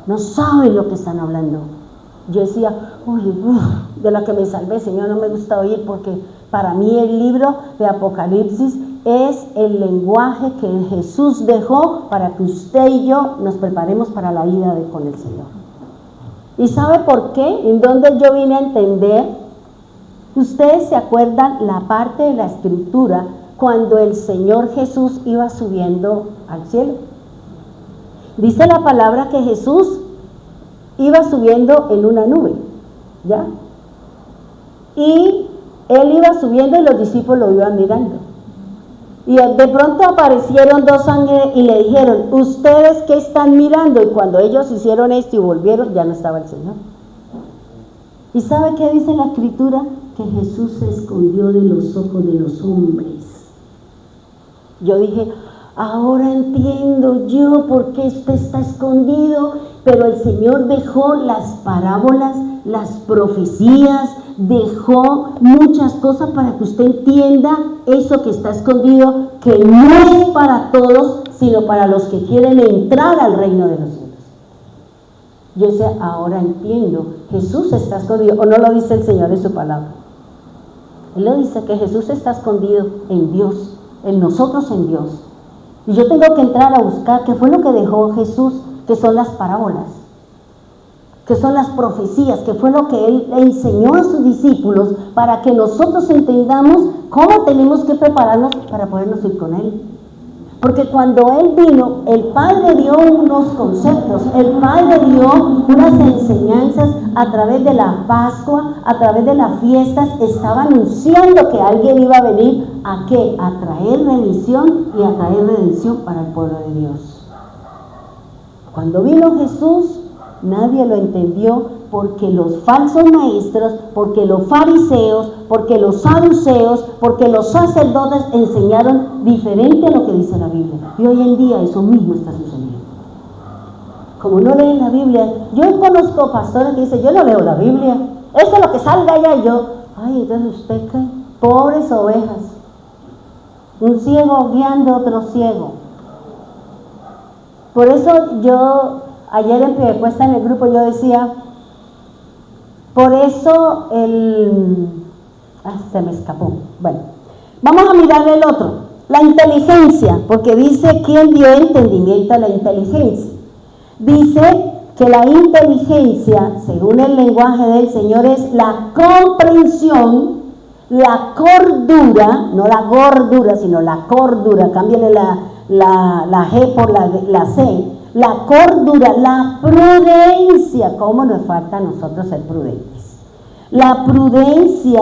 [SPEAKER 2] No saben lo que están hablando. Yo decía, de la que me salvé, Señor, no me gusta oír, porque para mí el libro de Apocalipsis es el lenguaje que Jesús dejó para que usted y yo nos preparemos para la vida con el Señor. ¿Y sabe por qué? ¿En dónde yo vine a entender? Ustedes se acuerdan la parte de la Escritura cuando el Señor Jesús iba subiendo al cielo. Dice la palabra que Jesús iba subiendo en una nube, ¿ya? Y él iba subiendo y los discípulos lo iban mirando. Y de pronto aparecieron dos ángeles y le dijeron, ¿ustedes qué están mirando? Y cuando ellos hicieron esto y volvieron, ya no estaba el Señor. ¿Y sabe qué dice la Escritura? Que Jesús se escondió de los ojos de los hombres. Yo dije, ahora entiendo yo por qué este está escondido, pero el Señor dejó las parábolas, las profecías, dejó muchas cosas para que usted entienda eso que está escondido, que no es para todos, sino para los que quieren entrar al reino de los cielos. Yo sé, ahora entiendo, Jesús está escondido, o no lo dice el Señor en su palabra. Él lo dice, que Jesús está escondido en Dios, en nosotros en Dios. Y yo tengo que entrar a buscar qué fue lo que dejó Jesús, que son las parábolas, que son las profecías, que fue lo que Él enseñó a sus discípulos para que nosotros entendamos cómo tenemos que prepararnos para podernos ir con Él. Porque cuando Él vino, el Padre dio unos conceptos, el Padre dio unas enseñanzas a través de la Pascua, a través de las fiestas, estaba anunciando que alguien iba a venir ¿a qué? A traer remisión y a traer redención para el pueblo de Dios. Cuando vino Jesús, nadie lo entendió porque los falsos maestros, porque los fariseos, porque los saduceos, porque los sacerdotes enseñaron diferente a lo que dice la Biblia. Y hoy en día eso mismo está sucediendo. Como no leen la Biblia, yo conozco pastores que dicen, yo no leo la Biblia, eso es lo que salga allá. Y yo, ay, entonces usted qué, pobres ovejas, un ciego guiando a otro ciego. Por eso yo, ayer en Piedecuesta en el grupo yo decía, por eso se me escapó. Bueno, vamos a mirar el otro, la inteligencia, porque dice, ¿quién dio entendimiento a la inteligencia? Dice que la inteligencia, según el lenguaje del Señor, es la comprensión, la cordura, no la gordura, sino la cordura, cámbiale la G por la C, la cordura, la prudencia. ¿Cómo nos falta a nosotros ser prudentes? La prudencia,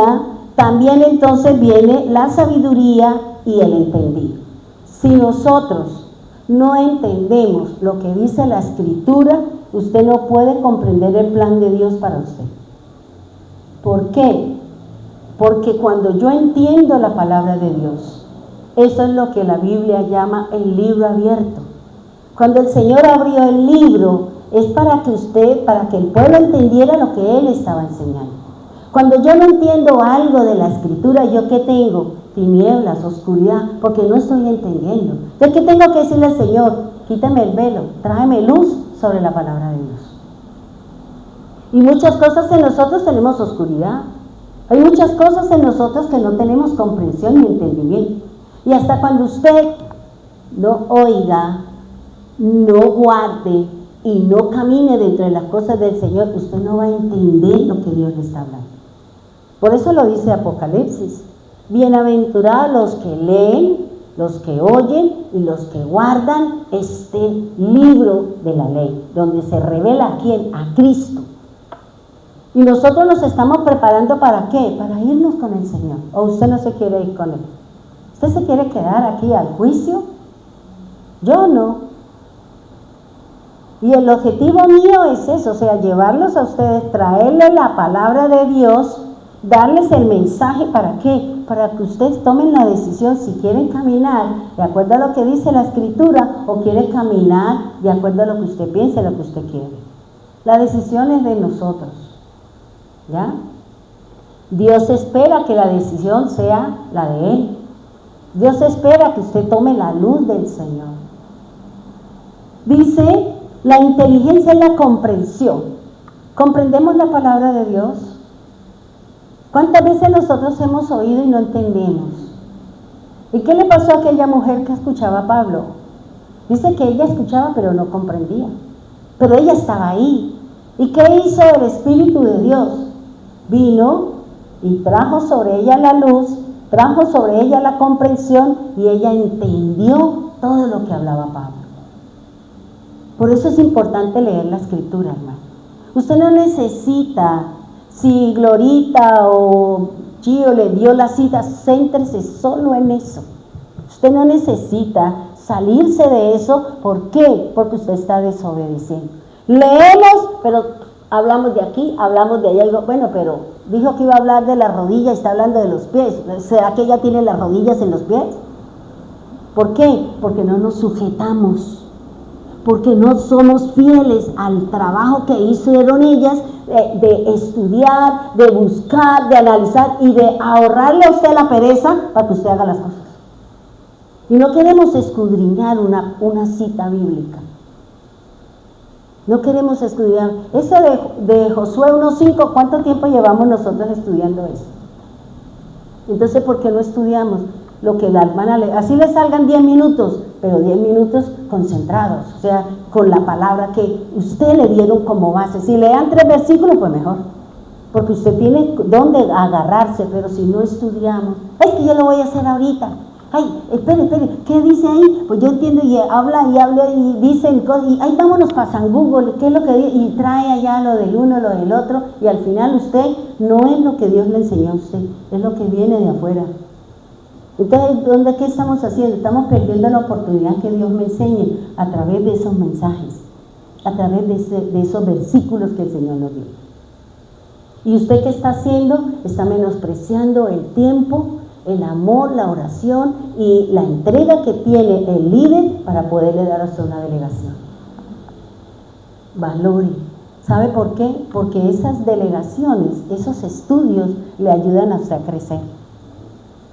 [SPEAKER 2] también entonces viene la sabiduría y el entender. Si nosotros no entendemos lo que dice la Escritura, usted no puede comprender el plan de Dios para usted. ¿Por qué? Porque cuando yo entiendo la palabra de Dios, eso es lo que la Biblia llama el libro abierto. Cuando el Señor abrió el libro, es para que el pueblo entendiera lo que Él estaba enseñando. Cuando yo no entiendo algo de la Escritura, ¿yo qué tengo? Tinieblas, oscuridad, porque no estoy entendiendo. Entonces, ¿qué tengo que decirle al Señor? Quítame el velo, tráeme luz sobre la palabra de Dios. Y muchas cosas en nosotros tenemos oscuridad. Hay muchas cosas en nosotros que no tenemos comprensión ni entendimiento. Y hasta cuando usted no oiga, no guarde y no camine dentro de las cosas del Señor, usted no va a entender lo que Dios le está hablando. Por eso lo dice Apocalipsis. Bienaventurados los que leen, los que oyen y los que guardan este libro de la ley, donde se revela a quién, a Cristo. Y nosotros nos estamos preparando ¿para qué? Para irnos con el Señor. ¿O usted no se quiere ir con Él? ¿Usted se quiere quedar aquí al juicio? Yo no. Y el objetivo mío es eso, o sea, llevarlos a ustedes, traerles la palabra de Dios, darles el mensaje, ¿para qué? Para que ustedes tomen la decisión si quieren caminar de acuerdo a lo que dice la Escritura o quieren caminar de acuerdo a lo que usted piense, lo que usted quiere. La decisión es de nosotros, ¿ya? Dios espera que la decisión sea la de Él. Dios espera que usted tome la luz del Señor. Dice, la inteligencia es la comprensión. ¿Comprendemos la palabra de Dios? ¿Cuántas veces nosotros hemos oído y no entendemos? ¿Y qué le pasó a aquella mujer que escuchaba a Pablo? Dice que ella escuchaba pero no comprendía. Pero ella estaba ahí. ¿Y qué hizo el Espíritu de Dios? Vino y trajo sobre ella la luz, trajo sobre ella la comprensión y ella entendió todo lo que hablaba Pablo. Por eso es importante leer la Escritura, hermano. Usted no necesita, si Glorita o Gio le dio la cita, céntrese solo en eso. Usted no necesita salirse de eso. ¿Por qué? Porque usted está desobedeciendo. Leemos, pero hablamos de aquí, hablamos de allá. Digo, bueno, pero dijo que iba a hablar de las rodillas y está hablando de los pies. ¿Será que ella tiene las rodillas en los pies? ¿Por qué? Porque no nos sujetamos. Porque no somos fieles al trabajo que hicieron ellas de estudiar, de buscar, de analizar y de ahorrarle a usted la pereza para que usted haga las cosas. Y no queremos escudriñar una cita bíblica. No queremos escudriñar. Eso de Josué 1:5, ¿cuánto tiempo llevamos nosotros estudiando eso? Entonces, ¿por qué no estudiamos lo que la hermana así le salgan 10 minutos, pero 10 minutos concentrados, o sea, con la palabra que usted le dieron como base? Si le dan 3 versículos, pues mejor, porque usted tiene dónde agarrarse. Pero si no estudiamos, es que yo lo voy a hacer ahorita. Ay, espere, ¿qué dice ahí? Pues yo entiendo, y habla y dicen cosas, y ahí vámonos para San Google, ¿qué es lo que dice? Y trae allá lo del uno, lo del otro, y al final usted no es lo que Dios le enseñó a usted, es lo que viene de afuera. Entonces, ¿qué estamos haciendo? Estamos perdiendo la oportunidad que Dios me enseñe a través de esos mensajes, a través de esos versículos que el Señor nos dio. ¿Y usted qué está haciendo? Está menospreciando el tiempo, el amor, la oración y la entrega que tiene el líder para poderle dar a usted una delegación. Valore. ¿Sabe por qué? Porque esas delegaciones, esos estudios le ayudan a usted a crecer.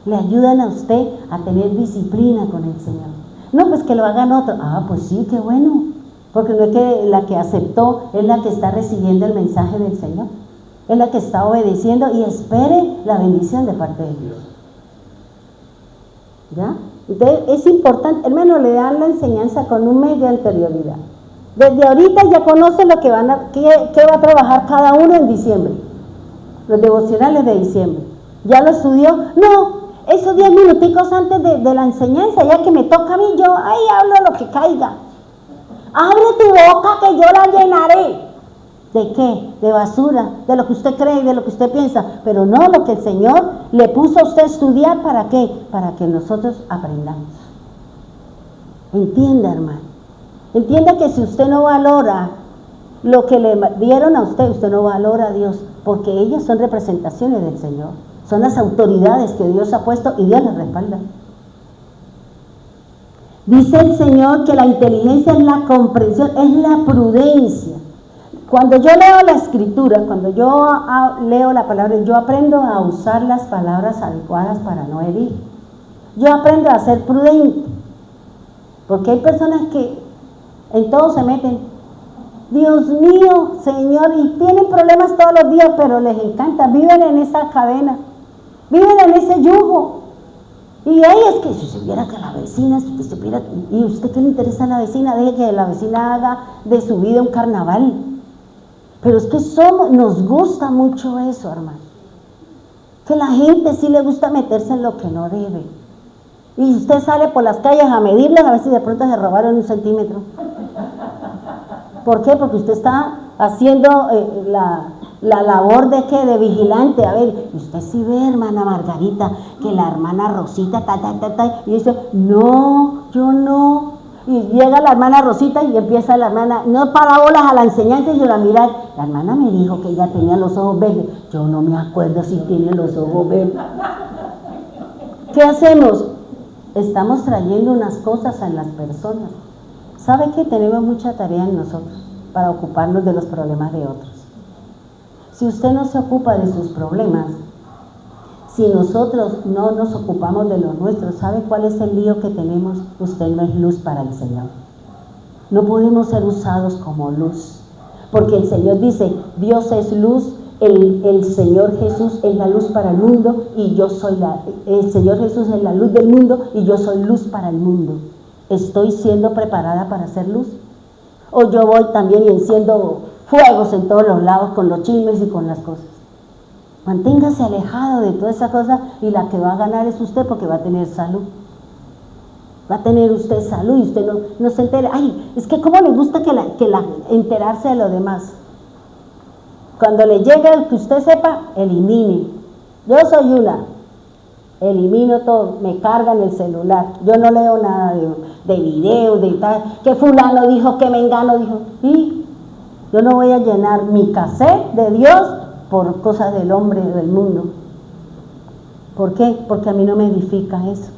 [SPEAKER 2] Le ayudan a usted a tener disciplina con el Señor. No, pues que lo hagan otro. Ah, pues sí, qué bueno. Porque no es que la que aceptó es la que está recibiendo el mensaje del Señor. Es la que está obedeciendo y espere la bendición de parte de Dios. ¿Ya? Entonces es importante, hermano, le dan la enseñanza con un mes de anterioridad. Desde ahorita ya conoce lo que qué va a trabajar cada uno en diciembre. Los devocionales de diciembre. ¿Ya lo estudió? No. Esos 10 minuticos antes de la enseñanza, ya que me toca a mí, yo ahí hablo lo que caiga. Abre tu boca que yo la llenaré. ¿De qué? De basura, de lo que usted cree y de lo que usted piensa, pero no lo que el Señor le puso a usted a estudiar. ¿Para qué? Para que nosotros aprendamos. Entienda, hermano. Entienda que si usted no valora lo que le dieron a usted, usted no valora a Dios, porque ellas son representaciones del Señor. Son las autoridades que Dios ha puesto y Dios las respalda. Dice el Señor que la inteligencia es la comprensión, es la prudencia. Cuando yo leo la escritura, cuando yo leo la palabra, yo aprendo a usar las palabras adecuadas para no herir. Yo aprendo a ser prudente. Porque hay personas que en todo se meten. Dios mío, Señor, y tienen problemas todos los días, pero les encanta, viven en esa cadena. Viven en ese yugo. Y ahí es que si supiera que la vecina, si usted supiera, ¿y usted qué le interesa a la vecina? Deje que la vecina haga de su vida un carnaval. Pero es que nos gusta mucho eso, hermano. Que la gente sí le gusta meterse en lo que no debe. Y usted sale por las calles a medirlas, a ver si de pronto se robaron 1 centímetro. ¿Por qué? Porque usted está haciendo la labor de ¿qué? De vigilante. A ver, usted sí ve, hermana Margarita, que la hermana Rosita, y dice, no, yo no. Y llega la hermana Rosita y empieza la hermana, no para bolas a la enseñanza, y yo la mira, la hermana me dijo que ella tenía los ojos verdes. Yo no me acuerdo si tiene los ojos verdes. ¿Qué hacemos? Estamos trayendo unas cosas a las personas. ¿Sabe que tenemos mucha tarea en nosotros para ocuparnos de los problemas de otros? Si usted no se ocupa de sus problemas, si nosotros no nos ocupamos de los nuestros, ¿sabe cuál es el lío que tenemos? Usted no es luz para el Señor. No podemos ser usados como luz, porque el Señor dice, Dios es luz, el Señor Jesús es la luz para el mundo, y yo soy el Señor Jesús es la luz del mundo, y yo soy luz para el mundo. ¿Estoy siendo preparada para ser luz? ¿O yo voy también y enciendo fuegos en todos los lados con los chismes y con las cosas? Manténgase alejado de toda esa cosa, y la que va a ganar es usted, porque va a tener salud. Va a tener usted salud y usted no se entere. Ay, es que cómo le gusta enterarse de lo demás. Cuando le llegue el que usted sepa, elimine. Yo soy una. Elimino todo, me cargan el celular. Yo no leo nada de videos, de tal, que fulano dijo, que mengano dijo. Y yo no voy a llenar mi cassette de Dios por cosas del hombre, del mundo. ¿Por qué? Porque a mí no me edifica eso.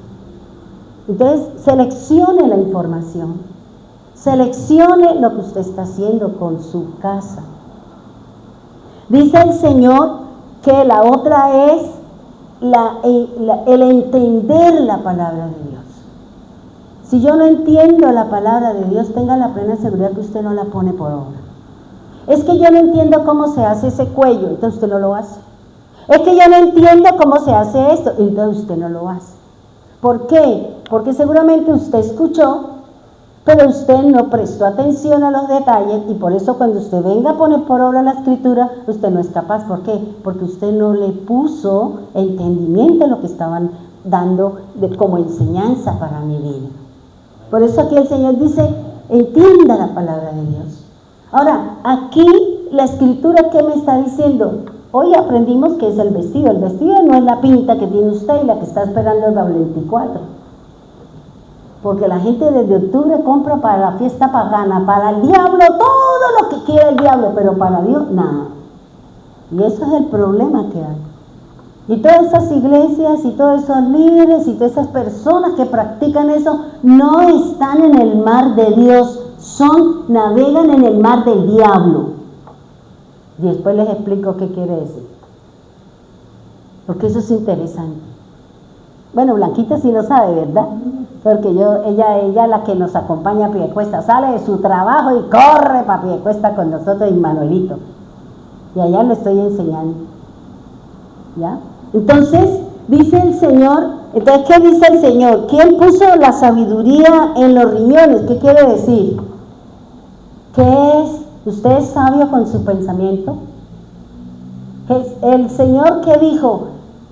[SPEAKER 2] Entonces, seleccione la información. Seleccione lo que usted está haciendo con su casa. Dice el Señor que la otra es el entender la palabra de Dios. Si yo no entiendo la palabra de Dios, tenga la plena seguridad que usted no la pone por obra. Es que yo no entiendo cómo se hace ese cuello, entonces usted no lo hace. Es que yo no entiendo cómo se hace esto, entonces usted no lo hace. ¿Por qué? Porque seguramente usted escuchó, pero usted no prestó atención a los detalles, y por eso cuando usted venga a poner por obra la escritura, usted no es capaz. ¿Por qué? Porque usted no le puso entendimiento a lo que estaban dando como enseñanza para mi vida. Por eso aquí el Señor dice, entienda la palabra de Dios. Ahora, aquí la escritura, ¿qué me está diciendo? Hoy aprendimos que es el vestido. El vestido no es la pinta que tiene usted y la que está esperando el 24. Porque la gente desde octubre compra para la fiesta pagana, para el diablo, todo lo que quiere el diablo, pero para Dios, nada. Y eso es el problema que hay. Y todas esas iglesias y todos esos líderes y todas esas personas que practican eso, no están en el mar de Dios, navegan en el mar del diablo. Y después les explico qué quiere decir. Porque eso es interesante. Bueno, Blanquita sí lo sabe, ¿verdad? Porque ella la que nos acompaña a Piedecuesta, sale de su trabajo y corre para Piedecuesta con nosotros y Manuelito. Y allá le estoy enseñando. ¿Ya? Entonces, dice el Señor, entonces, ¿qué dice el Señor? ¿Quién puso la sabiduría en los riñones? ¿Qué quiere decir? ¿Qué es? ¿Usted es sabio con su pensamiento? El Señor que dijo,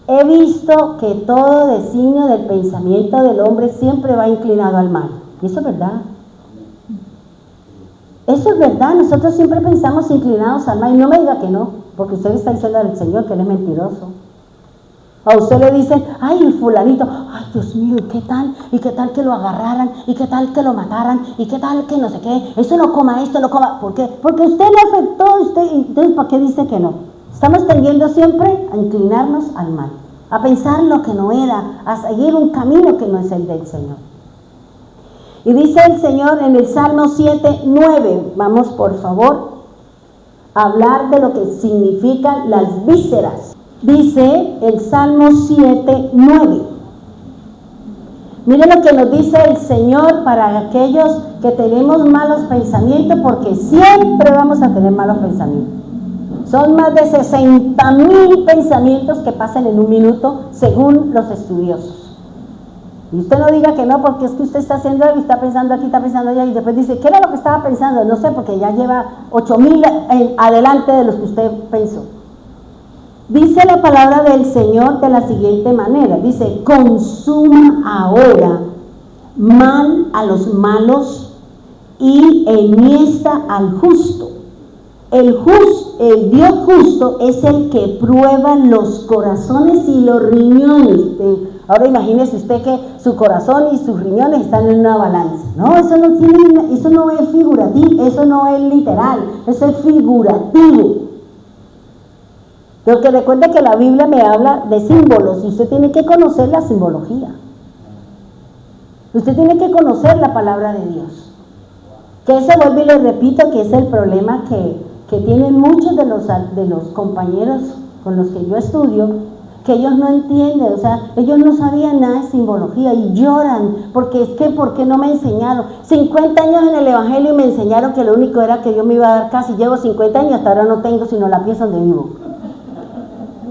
[SPEAKER 2] he visto que todo designio del pensamiento del hombre siempre va inclinado al mal. Y eso es verdad. Eso es verdad. Nosotros siempre pensamos inclinados al mal. Y no me diga que no, porque usted le está diciendo al Señor que él es mentiroso. A usted le dicen, ay, el fulanito, ay, Dios mío, ¿y qué tal? ¿Y qué tal que lo agarraran? ¿Y qué tal que lo mataran? ¿Y qué tal que no sé qué? Eso no coma, esto no coma. ¿Por qué? Porque usted le afectó a usted. Entonces, ¿para qué dice que no? Estamos tendiendo siempre a inclinarnos al mal, a pensar lo que no era, a seguir un camino que no es el del Señor. Y dice el Señor en el Salmo 7:9, vamos por favor a hablar de lo que significan las vísceras. Dice el Salmo 7:9. Miren lo que nos dice el Señor para aquellos que tenemos malos pensamientos, porque siempre vamos a tener malos pensamientos. Son más de 60,000 pensamientos que pasan en un minuto, según los estudiosos. Y usted no diga que no, porque es que usted está haciendo algo y está pensando aquí, está pensando allá, y después dice, ¿qué era lo que estaba pensando? No sé, porque ya lleva 8,000 adelante de los que usted pensó. Dice la palabra del Señor de la siguiente manera, dice, consuma ahora mal a los malos y enmiesta al justo. El Dios justo es el que prueba los corazones y los riñones. Ahora imagínese usted que su corazón y sus riñones están en una balanza. No, eso no es figurativo, eso no es literal, eso es figurativo. Porque recuerde que la Biblia me habla de símbolos y usted tiene que conocer la simbología. Usted tiene que conocer la palabra de Dios. Que eso vuelve y le repito que es el problema que tienen muchos de los compañeros con los que yo estudio, que ellos no entienden, o sea, ellos no sabían nada de simbología y lloran, porque es que, ¿por qué no me enseñaron? 50 años en el Evangelio y me enseñaron que lo único era que Dios me iba a dar casa, y llevo 50 años, hasta ahora no tengo sino la pieza donde vivo.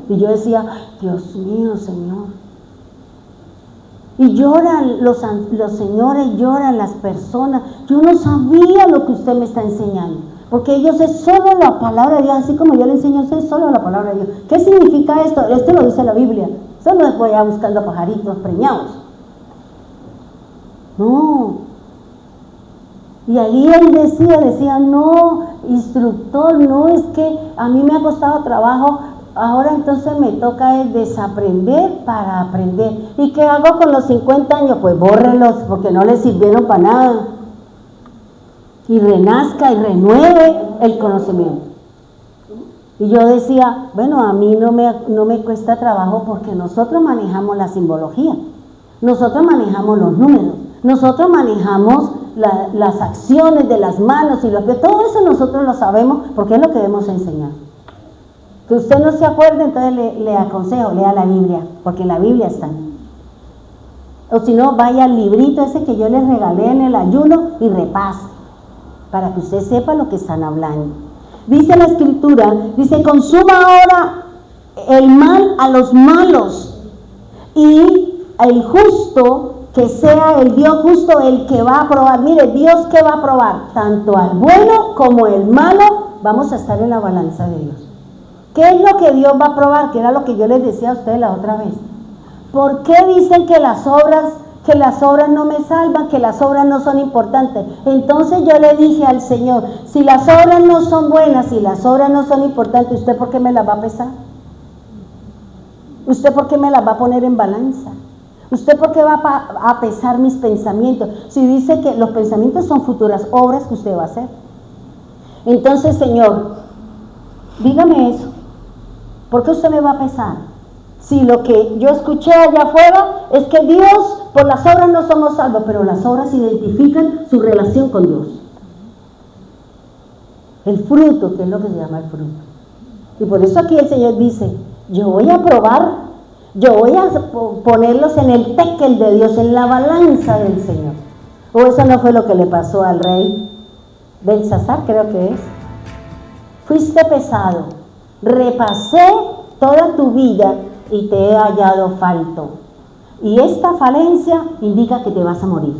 [SPEAKER 2] Y yo decía, Dios mío, Señor. Y lloran los señores, lloran las personas. Yo no sabía lo que usted me está enseñando. Porque ellos es solo la palabra de Dios, así como yo le enseño a usted, es solo la palabra de Dios. ¿Qué significa esto? Esto lo dice la Biblia. Eso no es voy a buscando pajaritos preñados. No. Y ahí él decía, no, instructor, no, es que a mí me ha costado trabajo ahora entonces me toca es desaprender para aprender. ¿Y qué hago con los 50 años? Pues bórrelos porque no les sirvieron para nada. Y renazca y renueve el conocimiento. Y yo decía, bueno, a mí no me cuesta trabajo porque nosotros manejamos la simbología, nosotros manejamos los números, nosotros manejamos las acciones de las manos y todo eso nosotros lo sabemos porque es lo que debemos enseñar. Que usted no se acuerde, entonces le aconsejo, lea la Biblia, porque en la Biblia está. O si no, vaya al librito ese que yo les regalé en el ayuno y repase, para que usted sepa lo que están hablando. Dice la Escritura, dice, consuma ahora el mal a los malos y el justo, que sea el Dios justo el que va a probar. Mire, Dios que va a probar, tanto al bueno como el malo, vamos a estar en la balanza de Dios. ¿Qué es lo que Dios va a probar? Que era lo que yo les decía a ustedes la otra vez. ¿Por qué dicen que las obras no me salvan, que las obras no son importantes? Entonces yo le dije al Señor, si las obras no son buenas, si las obras no son importantes, ¿usted por qué me las va a pesar? ¿Usted por qué me las va a poner en balanza? ¿Usted por qué va a pesar mis pensamientos? Si dice que los pensamientos son futuras obras que usted va a hacer. Entonces, Señor, dígame eso. ¿Por qué usted me va a pesar? Si lo que yo escuché allá afuera es que Dios, por las obras no somos salvos, pero las obras identifican su relación con Dios. El fruto, que es lo que se llama el fruto. Y por eso aquí el Señor dice, yo voy a probar, yo voy a ponerlos en el tekel de Dios, en la balanza del Señor. O eso no fue lo que le pasó al rey Belsasar, creo que es. Fuiste pesado, repasé toda tu vida y te he hallado falto. Y esta falencia indica que te vas a morir.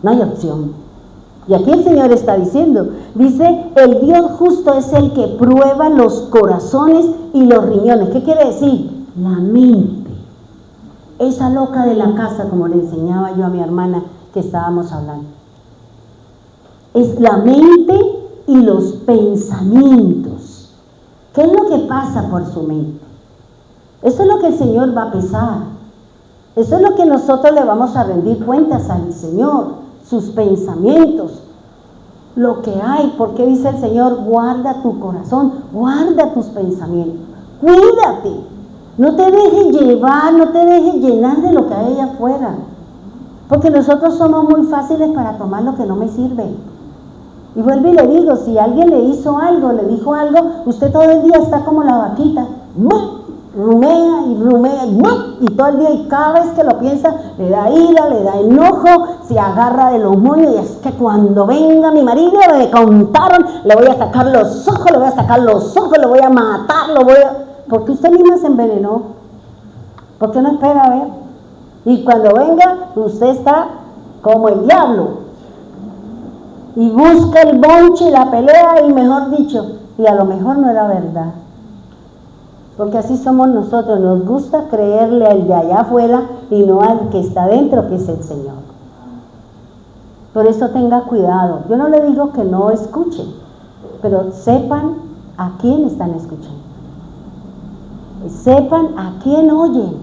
[SPEAKER 2] No hay opción. Y aquí el Señor está diciendo, dice, el Dios justo es el que prueba los corazones y los riñones. ¿Qué quiere decir? La mente. Esa loca de la casa, como le enseñaba yo a mi hermana que estábamos hablando. Es la mente y los pensamientos. ¿Qué es lo que pasa por su mente? Eso es lo que el Señor va a pesar. Eso es lo que nosotros le vamos a rendir cuentas al Señor. Sus pensamientos, lo que hay. Porque dice el Señor, guarda tu corazón, guarda tus pensamientos, cuídate, no te dejes llevar, no te dejes llenar de lo que hay allá afuera, porque nosotros somos muy fáciles para tomar lo que no me sirve. Y vuelvo y le digo, si alguien le hizo algo, le dijo algo, usted todo el día está como la vaquita, rumea y todo el día, y cada vez que lo piensa le da ira, le da enojo, se agarra de los moños y es que cuando venga mi marido le contaron, le voy a sacar los ojos, le voy a matar, porque usted misma se envenenó. ¿Por qué no espera a ver? Y cuando venga usted está como el diablo y busca el bonche y la pelea, y mejor dicho, y a lo mejor no era verdad. Porque así somos nosotros, nos gusta creerle al de allá afuera y no al que está dentro, que es el Señor. Por eso tenga cuidado. Yo no le digo que no escuchen, pero sepan a quién están escuchando. Sepan a quién oyen.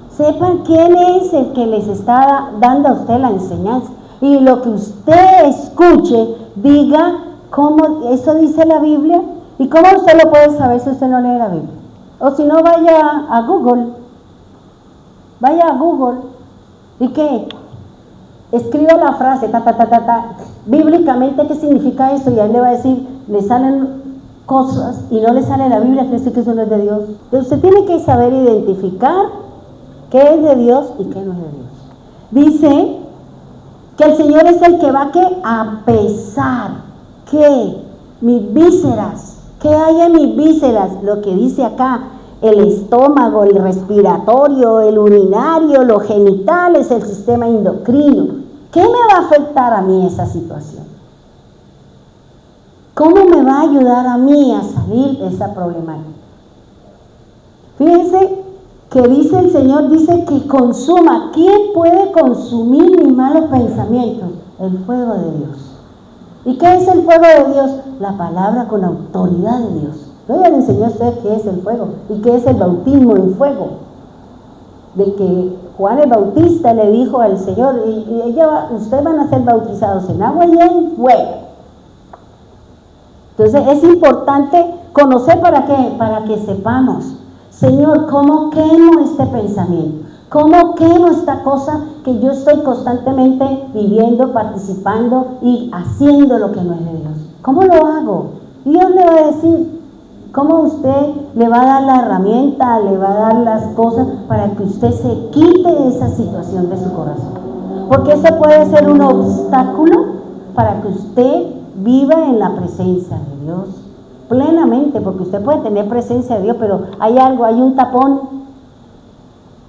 [SPEAKER 2] Sepan quién es el que les está dando a usted la enseñanza. Y lo que usted escuche, diga cómo eso dice la Biblia. ¿Y cómo usted lo puede saber si usted no lee la Biblia? O si no, vaya a Google. Vaya a Google. ¿Y qué? Escriba la frase, bíblicamente, ¿qué significa esto? Y ahí le va a decir, le salen cosas y no le sale la Biblia, quiere decir que eso no es de Dios. Entonces usted tiene que saber identificar qué es de Dios y qué no es de Dios. Dice que el Señor es el que va a pesar que mis vísceras. ¿Qué hay en mis vísceras? Lo que dice acá, el estómago, el respiratorio, el urinario, los genitales, el sistema endocrino. ¿Qué me va a afectar a mí esa situación? ¿Cómo me va a ayudar a mí a salir de esa problemática? Fíjense que dice el Señor, dice que consuma. ¿Quién puede consumir mis malos pensamientos? El fuego de Dios. ¿Y qué es el fuego de Dios? La palabra con autoridad de Dios. Yo ya le enseñé a usted qué es el fuego y qué es el bautismo en fuego. De que Juan el Bautista le dijo al Señor, ustedes van a ser bautizados en agua y en fuego. Entonces es importante conocer para que sepamos, Señor, ¿cómo quemo este pensamiento? ¿Cómo quemo esta cosa que yo estoy constantemente viviendo, participando y haciendo lo que no es de Dios? ¿Cómo lo hago? Dios le va a decir cómo usted le va a dar la herramienta, le va a dar las cosas para que usted se quite esa situación de su corazón. Porque eso puede ser un obstáculo para que usted viva en la presencia de Dios plenamente, porque usted puede tener presencia de Dios, pero hay algo, hay un tapón.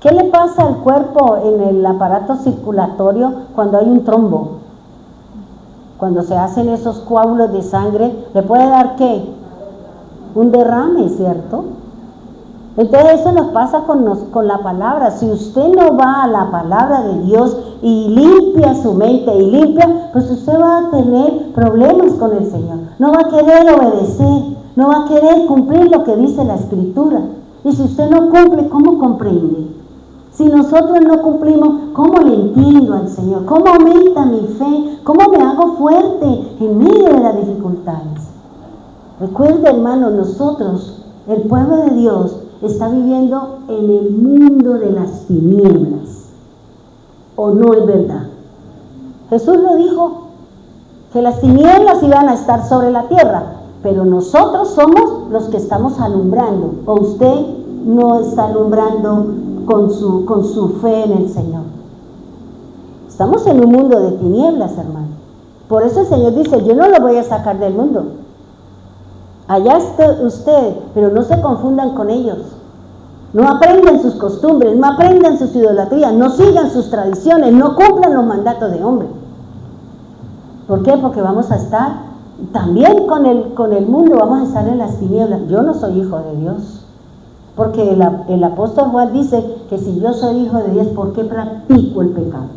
[SPEAKER 2] ¿Qué le pasa al cuerpo en el aparato circulatorio cuando hay un trombo? Cuando se hacen esos coágulos de sangre, ¿le puede dar qué? Un derrame, ¿cierto? Entonces eso nos pasa con la palabra. Si usted no va a la palabra de Dios y limpia su mente y limpia, pues usted va a tener problemas con el Señor. No va a querer obedecer, no va a querer cumplir lo que dice la Escritura. Y si usted no cumple, ¿cómo comprende? Si nosotros no cumplimos, ¿cómo le entiendo al Señor? ¿Cómo aumenta mi fe? ¿Cómo me hago fuerte en medio de las dificultades? Recuerda, hermano, nosotros, el pueblo de Dios, está viviendo en el mundo de las tinieblas. ¿O no es verdad? Jesús lo dijo, que las tinieblas iban a estar sobre la tierra, pero nosotros somos los que estamos alumbrando. O usted no está alumbrando con su fe en el Señor. Estamos en un mundo de tinieblas, hermano. Por eso el Señor dice, yo no lo voy a sacar del mundo. Allá está usted, pero no se confundan con ellos. No aprendan sus costumbres, no aprendan sus idolatrías, no sigan sus tradiciones, no cumplan los mandatos de hombre. ¿Por qué? Porque vamos a estar también con el mundo, vamos a estar en las tinieblas. Yo no soy hijo de Dios. Porque el apóstol Juan dice que si yo soy hijo de Dios, ¿por qué practico el pecado?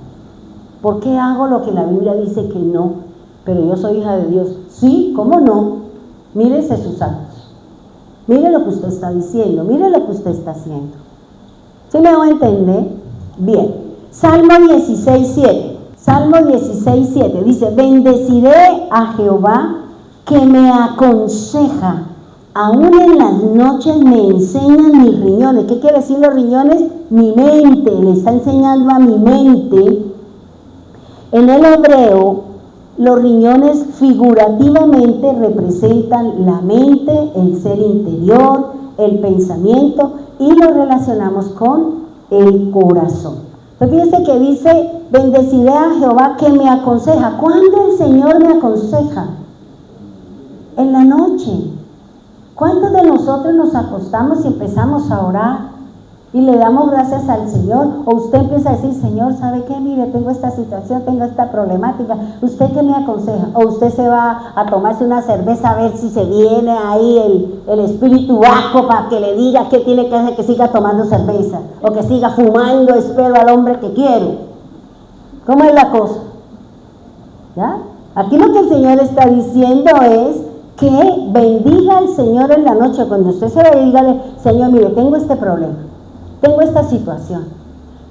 [SPEAKER 2] ¿Por qué hago lo que la Biblia dice que no? Pero yo soy hija de Dios. Sí, ¿cómo no? Mírese sus actos. Mire lo que usted está diciendo. Mire lo que usted está haciendo. ¿Sí me va a entender? Bien. Salmo 16:7. Salmo 16:7 dice, bendeciré a Jehová que me aconseja. Aún en las noches me enseñan mis riñones. ¿Qué quiere decir los riñones? Mi mente, le está enseñando a mi mente. En el hebreo, los riñones figurativamente representan la mente, el ser interior, el pensamiento, y lo relacionamos con el corazón. Entonces fíjense que dice, bendeciré a Jehová que me aconseja. ¿Cuándo el Señor me aconseja? En la noche. ¿Cuántos de nosotros nos acostamos y empezamos a orar y le damos gracias al Señor? O usted empieza a decir, Señor, ¿sabe qué? Mire, tengo esta situación, tengo esta problemática. ¿Usted qué me aconseja? O usted se va a tomarse una cerveza a ver si se viene ahí el espíritu vaco para que le diga qué tiene que hacer, que siga tomando cerveza o que siga fumando, espero al hombre que quiero. ¿Cómo es la cosa? ¿Ya? Aquí lo que el Señor está diciendo es que bendiga al Señor en la noche. Cuando usted se vaya, dígale, Señor, mire, tengo este problema, tengo esta situación.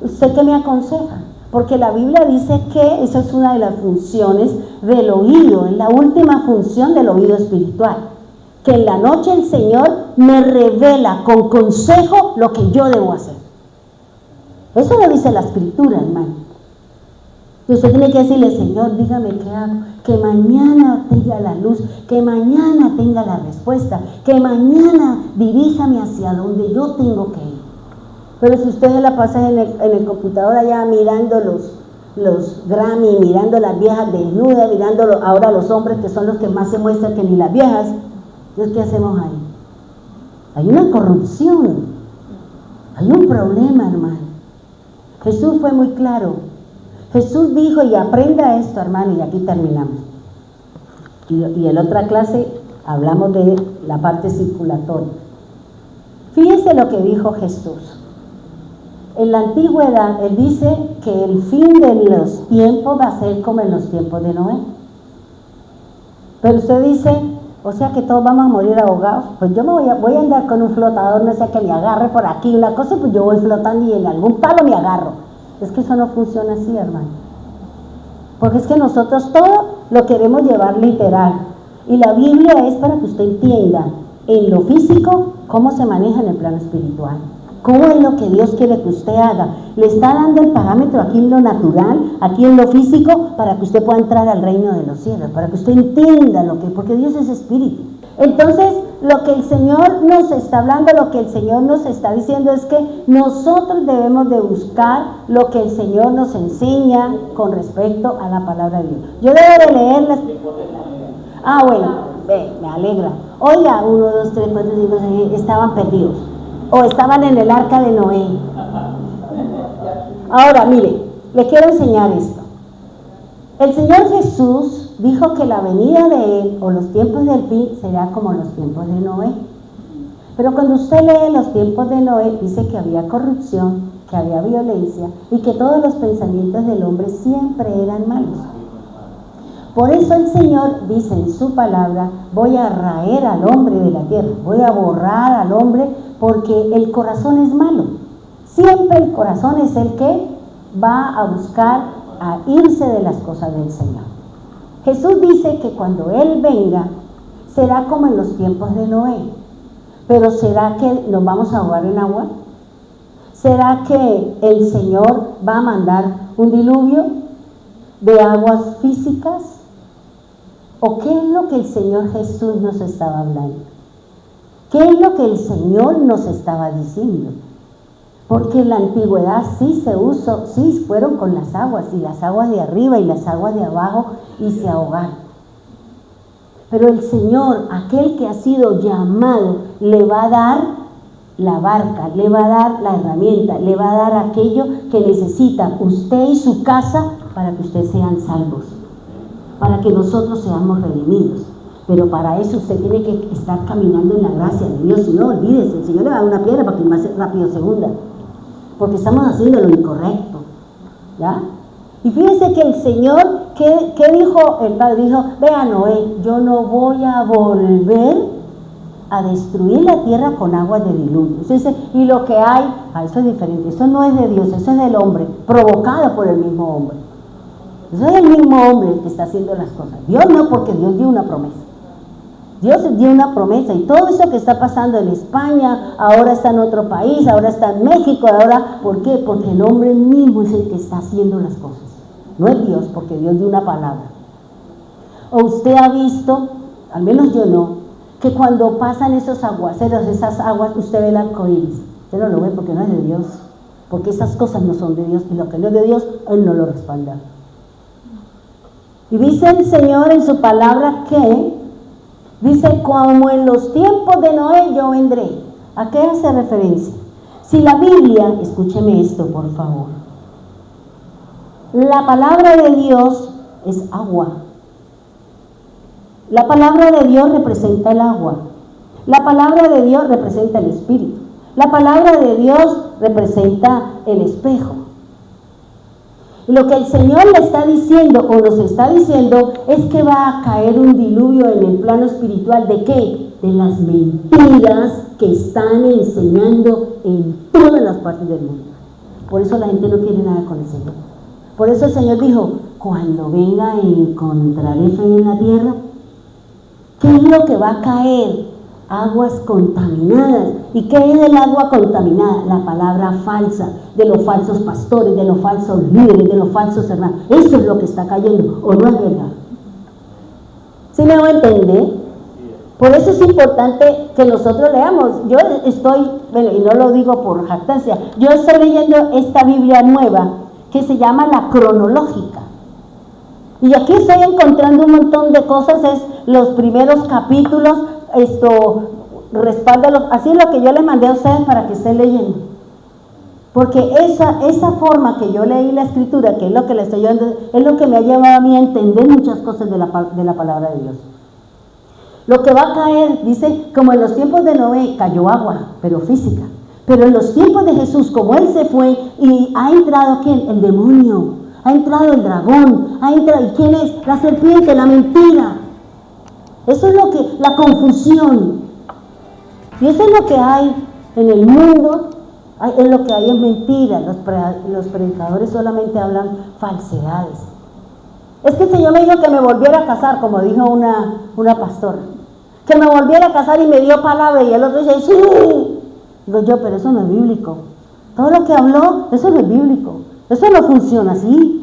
[SPEAKER 2] ¿Usted qué me aconseja? Porque la Biblia dice que esa es una de las funciones del oído, es la última función del oído espiritual. Que en la noche el Señor me revela con consejo lo que yo debo hacer. Eso lo dice la Escritura, hermano. Y usted tiene que decirle, Señor, dígame qué hago, que mañana tenga la luz, que mañana tenga la respuesta, que mañana diríjame hacia donde yo tengo que ir. Pero si usted se la pasa en el computador allá mirando los Grammy, mirando las viejas desnudas, mirando ahora los hombres que son los que más se muestran que ni las viejas, entonces ¿qué hacemos ahí? Hay una corrupción, hay un problema, hermano. Jesús fue muy claro. Jesús dijo, y aprenda esto, hermano, y aquí terminamos. Y en la otra clase hablamos de la parte circulatoria. Fíjense lo que dijo Jesús. En la antigüedad, Él dice que el fin de los tiempos va a ser como en los tiempos de Noé. Pero usted dice, O sea que todos vamos a morir ahogados. Pues yo voy a andar con un flotador, no sea que me agarre por aquí una cosa, pues yo voy flotando y en algún palo me agarro. Es que eso no funciona así, hermano. Porque es que nosotros todo lo queremos llevar literal. Y la Biblia es para que usted entienda en lo físico cómo se maneja en el plano espiritual. ¿Cómo es lo que Dios quiere que usted haga? Le está dando el parámetro aquí en lo natural, aquí en lo físico, para que usted pueda entrar al reino de los cielos, para que usted entienda porque Dios es espíritu. Entonces, lo que el Señor nos está hablando, lo que el Señor nos está diciendo es que nosotros debemos de buscar lo que el Señor nos enseña con respecto a la palabra de Dios. Yo debo de leerles. Bueno, me alegra. Oiga, 1, 2, 3, 4, 5, 6, estaban perdidos. O estaban en el arca de Noé. Ahora, mire, le quiero enseñar esto. El Señor Jesús dijo que la venida de Él, o los tiempos del fin, será como los tiempos de Noé. Pero cuando usted lee los tiempos de Noé, dice que había corrupción, que había violencia, y que todos los pensamientos del hombre siempre eran malos. Por eso el Señor dice en su palabra, voy a raer al hombre de la tierra, voy a borrar al hombre, porque el corazón es malo. Siempre el corazón es el que va a buscar a irse de las cosas del Señor. Jesús dice que cuando Él venga, será como en los tiempos de Noé. Pero ¿será que nos vamos a ahogar en agua? ¿Será que el Señor va a mandar un diluvio de aguas físicas? ¿O qué es lo que el Señor Jesús nos estaba hablando? ¿Qué es lo que el Señor nos estaba diciendo? Porque en la antigüedad sí se usó, sí fueron con las aguas, y las aguas de arriba y las aguas de abajo, y se ahogaron. Pero el Señor, aquel que ha sido llamado, le va a dar la barca, le va a dar la herramienta, le va a dar aquello que necesita usted y su casa para que ustedes sean salvos, para que nosotros seamos redimidos. Pero para eso usted tiene que estar caminando en la gracia de Dios. Y no olvídese, el Señor le va a dar una piedra para que más rápido se hunda, porque estamos haciendo lo incorrecto, ¿ya? Y fíjense que el Señor, ¿qué dijo el Padre? Dijo, vea Noé, yo no voy a volver a destruir la tierra con aguas de diluvio. Usted dice, y lo que hay, eso es diferente, eso no es de Dios, eso es del hombre, provocado por el mismo hombre. Eso es el mismo hombre el que está haciendo las cosas. Dios no, porque Dios dio una promesa. Dios dio una promesa, y todo eso que está pasando en España, ahora está en otro país, ahora está en México, ahora, ¿por qué? Porque el hombre mismo es el que está haciendo las cosas. No es Dios, porque Dios dio una palabra. O usted ha visto, al menos yo no, que cuando pasan esos aguaceros, esas aguas, usted ve el arco iris. Usted no lo ve porque no es de Dios, porque esas cosas no son de Dios, y lo que no es de Dios, Él no lo respalda. Y dice el Señor en su palabra que, dice, como en los tiempos de Noé yo vendré. ¿A qué hace referencia? Si la Biblia, escúcheme esto por favor, la palabra de Dios es agua. La palabra de Dios representa el agua. La palabra de Dios representa el Espíritu. La palabra de Dios representa el espejo. Y lo que el Señor le está diciendo, o nos está diciendo, es que va a caer un diluvio en el plano espiritual. ¿De qué? De las mentiras que están enseñando en todas las partes del mundo. Por eso la gente no quiere nada con el Señor. Por eso el Señor dijo, cuando venga encontraré fe en la tierra. ¿Qué es lo que va a caer? Aguas contaminadas. ¿Y qué es el agua contaminada? La palabra falsa, de los falsos pastores, de los falsos líderes, de los falsos hermanos. Eso es lo que está cayendo, ¿o no es verdad? ¿Sí me va a entender? Por eso es importante que nosotros leamos. Yo estoy, bueno, y no lo digo por jactancia, yo estoy leyendo esta Biblia nueva que se llama la cronológica. Y aquí estoy encontrando un montón de cosas, es los primeros capítulos, respáldalo, así es lo que yo le mandé a ustedes para que estén leyendo. Porque esa forma que yo leí la escritura, que es lo que le estoy dando, es lo que me ha llevado a mí a entender muchas cosas de la palabra de Dios. Lo que va a caer, dice, como en los tiempos de Noé cayó agua, pero física. Pero en los tiempos de Jesús, como Él se fue y ha entrado, ¿quién? El demonio, ha entrado el dragón, ha entrado, ¿y quién es? La serpiente, la mentira. Eso es lo que, la confusión. Y eso es lo que hay en el mundo, es lo que hay en mentira. Los predicadores solamente hablan falsedades. Es que el Señor me dijo que me volviera a casar, como dijo una pastora. Que me volviera a casar y me dio palabra, y el otro dice, sí. Digo yo, pero eso no es bíblico. Todo lo que habló, eso no es bíblico. Eso no funciona así.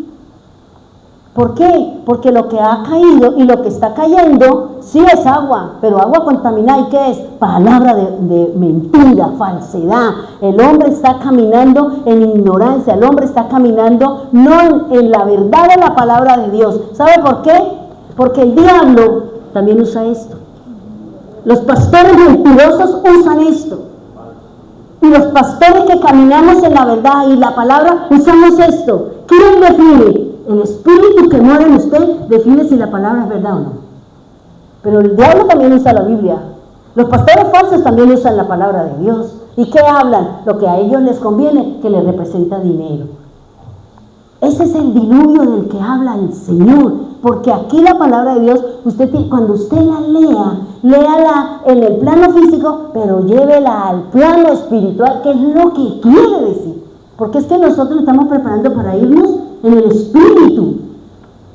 [SPEAKER 2] ¿Por qué? Porque lo que ha caído y lo que está cayendo sí es agua, pero agua contaminada. ¿Y qué es? Palabra de mentira, falsedad. El hombre está caminando en ignorancia, el hombre está caminando no en la verdad de la palabra de Dios. ¿Sabe por qué? Porque el diablo también usa esto. Los pastores mentirosos usan esto. Y los pastores que caminamos en la verdad y la palabra usamos esto. ¿Quién define? El espíritu que mora en usted define si la palabra es verdad o no. Pero el diablo también usa la Biblia. Los pastores falsos también usan la palabra de Dios. ¿Y qué hablan? Lo que a ellos les conviene, que les representa dinero. Ese es el diluvio del que habla el Señor. Porque aquí la palabra de Dios, cuando usted la lea, léala en el plano físico, pero llévela al plano espiritual, que es lo que quiere decir. Porque es que nosotros estamos preparando para irnos en el espíritu.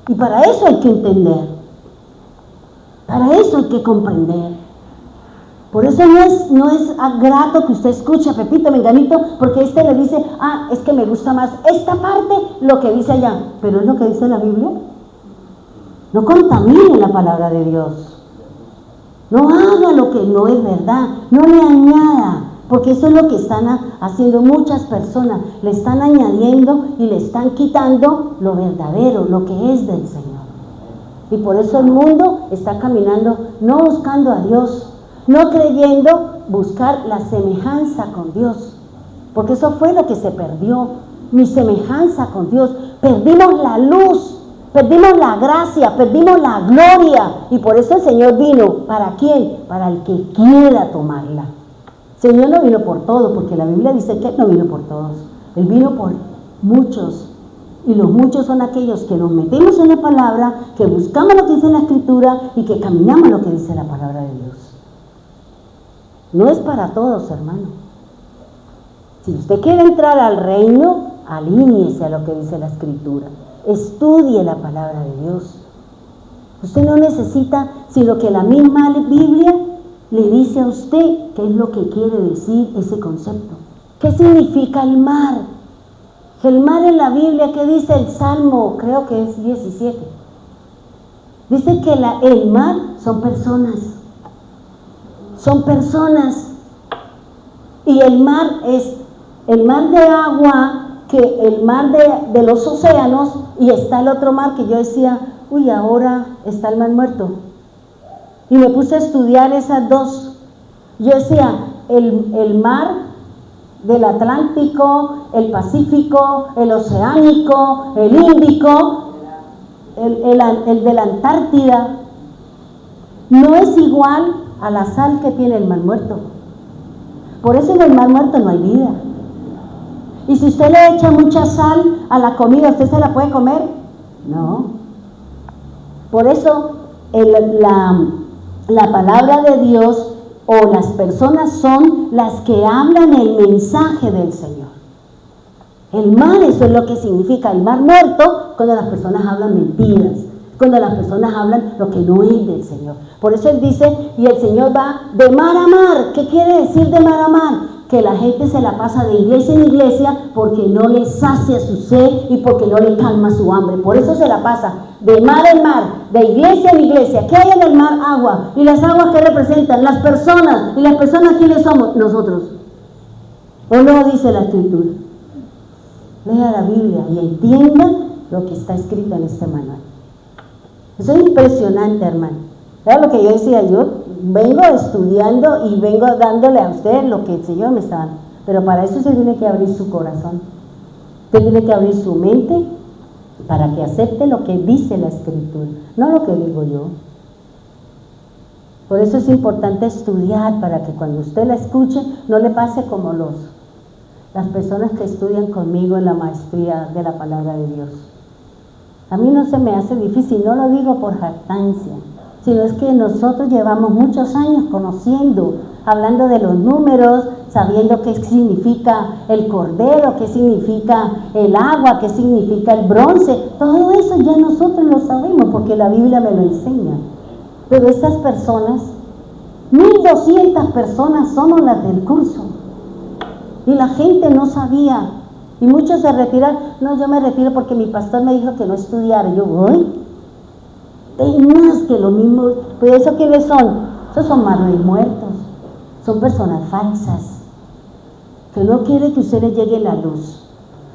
[SPEAKER 2] Y para eso hay que entender. Para eso hay que comprender. Por eso no es grato que usted escuche a Pepito Menganito, porque le dice, es que me gusta más esta parte, lo que dice allá. Pero es lo que dice la Biblia. No contamine la palabra de Dios. No haga lo que no es verdad. No le añada. Porque eso es lo que están haciendo muchas personas. Le están añadiendo y le están quitando lo verdadero, lo que es del Señor. Y por eso el mundo está caminando, no buscando a Dios, no creyendo buscar la semejanza con Dios. Porque eso fue lo que se perdió, mi semejanza con Dios. Perdimos la luz, perdimos la gracia, perdimos la gloria. Y por eso el Señor vino. ¿Para quién? Para el que quiera tomarla. El Señor no vino por todos, porque la Biblia dice que Él no vino por todos. Él vino por muchos. Y los muchos son aquellos que nos metemos en la palabra, que buscamos lo que dice la Escritura y que caminamos lo que dice la palabra de Dios. No es para todos, hermano. Si usted quiere entrar al reino, alíñese a lo que dice la Escritura. Estudie la palabra de Dios. Usted no necesita sino que la misma Biblia le dice a usted qué es lo que quiere decir ese concepto. ¿Qué significa el mar? El mar en la Biblia, ¿qué dice el Salmo? Creo que es 17. Dice que el mar son personas. Son personas. Y el mar es el mar de agua, que el mar de los océanos, y está el otro mar que yo decía, ahora está el mar muerto. Y me puse a estudiar esas dos. Yo decía, el mar del Atlántico, el Pacífico, el Oceánico, el Índico, el de la Antártida, no es igual a la sal que tiene el mar muerto. Por eso en el mar muerto no hay vida. Y si usted le echa mucha sal a la comida, ¿usted se la puede comer? No. Por eso la palabra de Dios o las personas son las que hablan el mensaje del Señor. El mar, eso es lo que significa el mar muerto, cuando las personas hablan mentiras, cuando las personas hablan lo que no es del Señor. Por eso Él dice, y el Señor va de mar a mar. ¿Qué quiere decir de mar a mar? Que la gente se la pasa de iglesia en iglesia porque no le sacia su sed y porque no le calma su hambre. Por eso se la pasa de mar en mar, de iglesia en iglesia. ¿Qué hay en el mar? Agua. ¿Y las aguas qué representan? Las personas. ¿Y las personas quiénes somos? Nosotros. ¿O no dice la Escritura? Lea la Biblia y entienda lo que está escrito en este manual. Eso es impresionante, hermano. Era lo que yo decía, yo vengo estudiando y vengo dándole a usted lo que el Señor me está dando. Pero para eso usted tiene que abrir su corazón. Usted tiene que abrir su mente para que acepte lo que dice la Escritura, no lo que digo yo. Por eso es importante estudiar, para que cuando usted la escuche no le pase como las personas que estudian conmigo en la maestría de la palabra de Dios. A mí no se me hace difícil, no lo digo por jactancia, sino es que nosotros llevamos muchos años conociendo, hablando de los números, sabiendo qué significa el cordero, qué significa el agua, qué significa el bronce. Todo eso ya nosotros lo sabemos porque la Biblia me lo enseña. Pero estas personas, 1200 personas somos las del curso. Y la gente no sabía. Y muchos se retiran. No, yo me retiro porque mi pastor me dijo que no estudiara. Yo voy. Hay más que lo mismo. Pues ¿eso quiénes son? Esos son malos y muertos. Son personas falsas. Que no quiere que ustedes lleguen a la luz.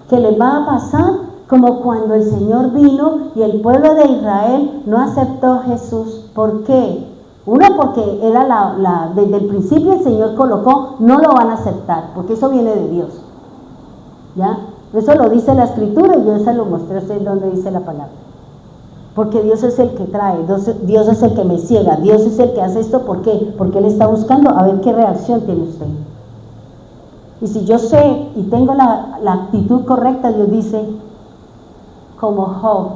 [SPEAKER 2] Que les va a pasar como cuando el Señor vino y el pueblo de Israel no aceptó a Jesús. ¿Por qué? Una, porque era desde el principio el Señor colocó, no lo van a aceptar, porque eso viene de Dios. ¿Ya? Eso lo dice la Escritura y yo se lo mostré a usted donde dice la palabra. Porque Dios es el que trae, Dios es el que me ciega, Dios es el que hace esto. ¿Por qué? Porque Él está buscando a ver qué reacción tiene usted. Y si yo sé y tengo la actitud correcta, Dios dice, como Job,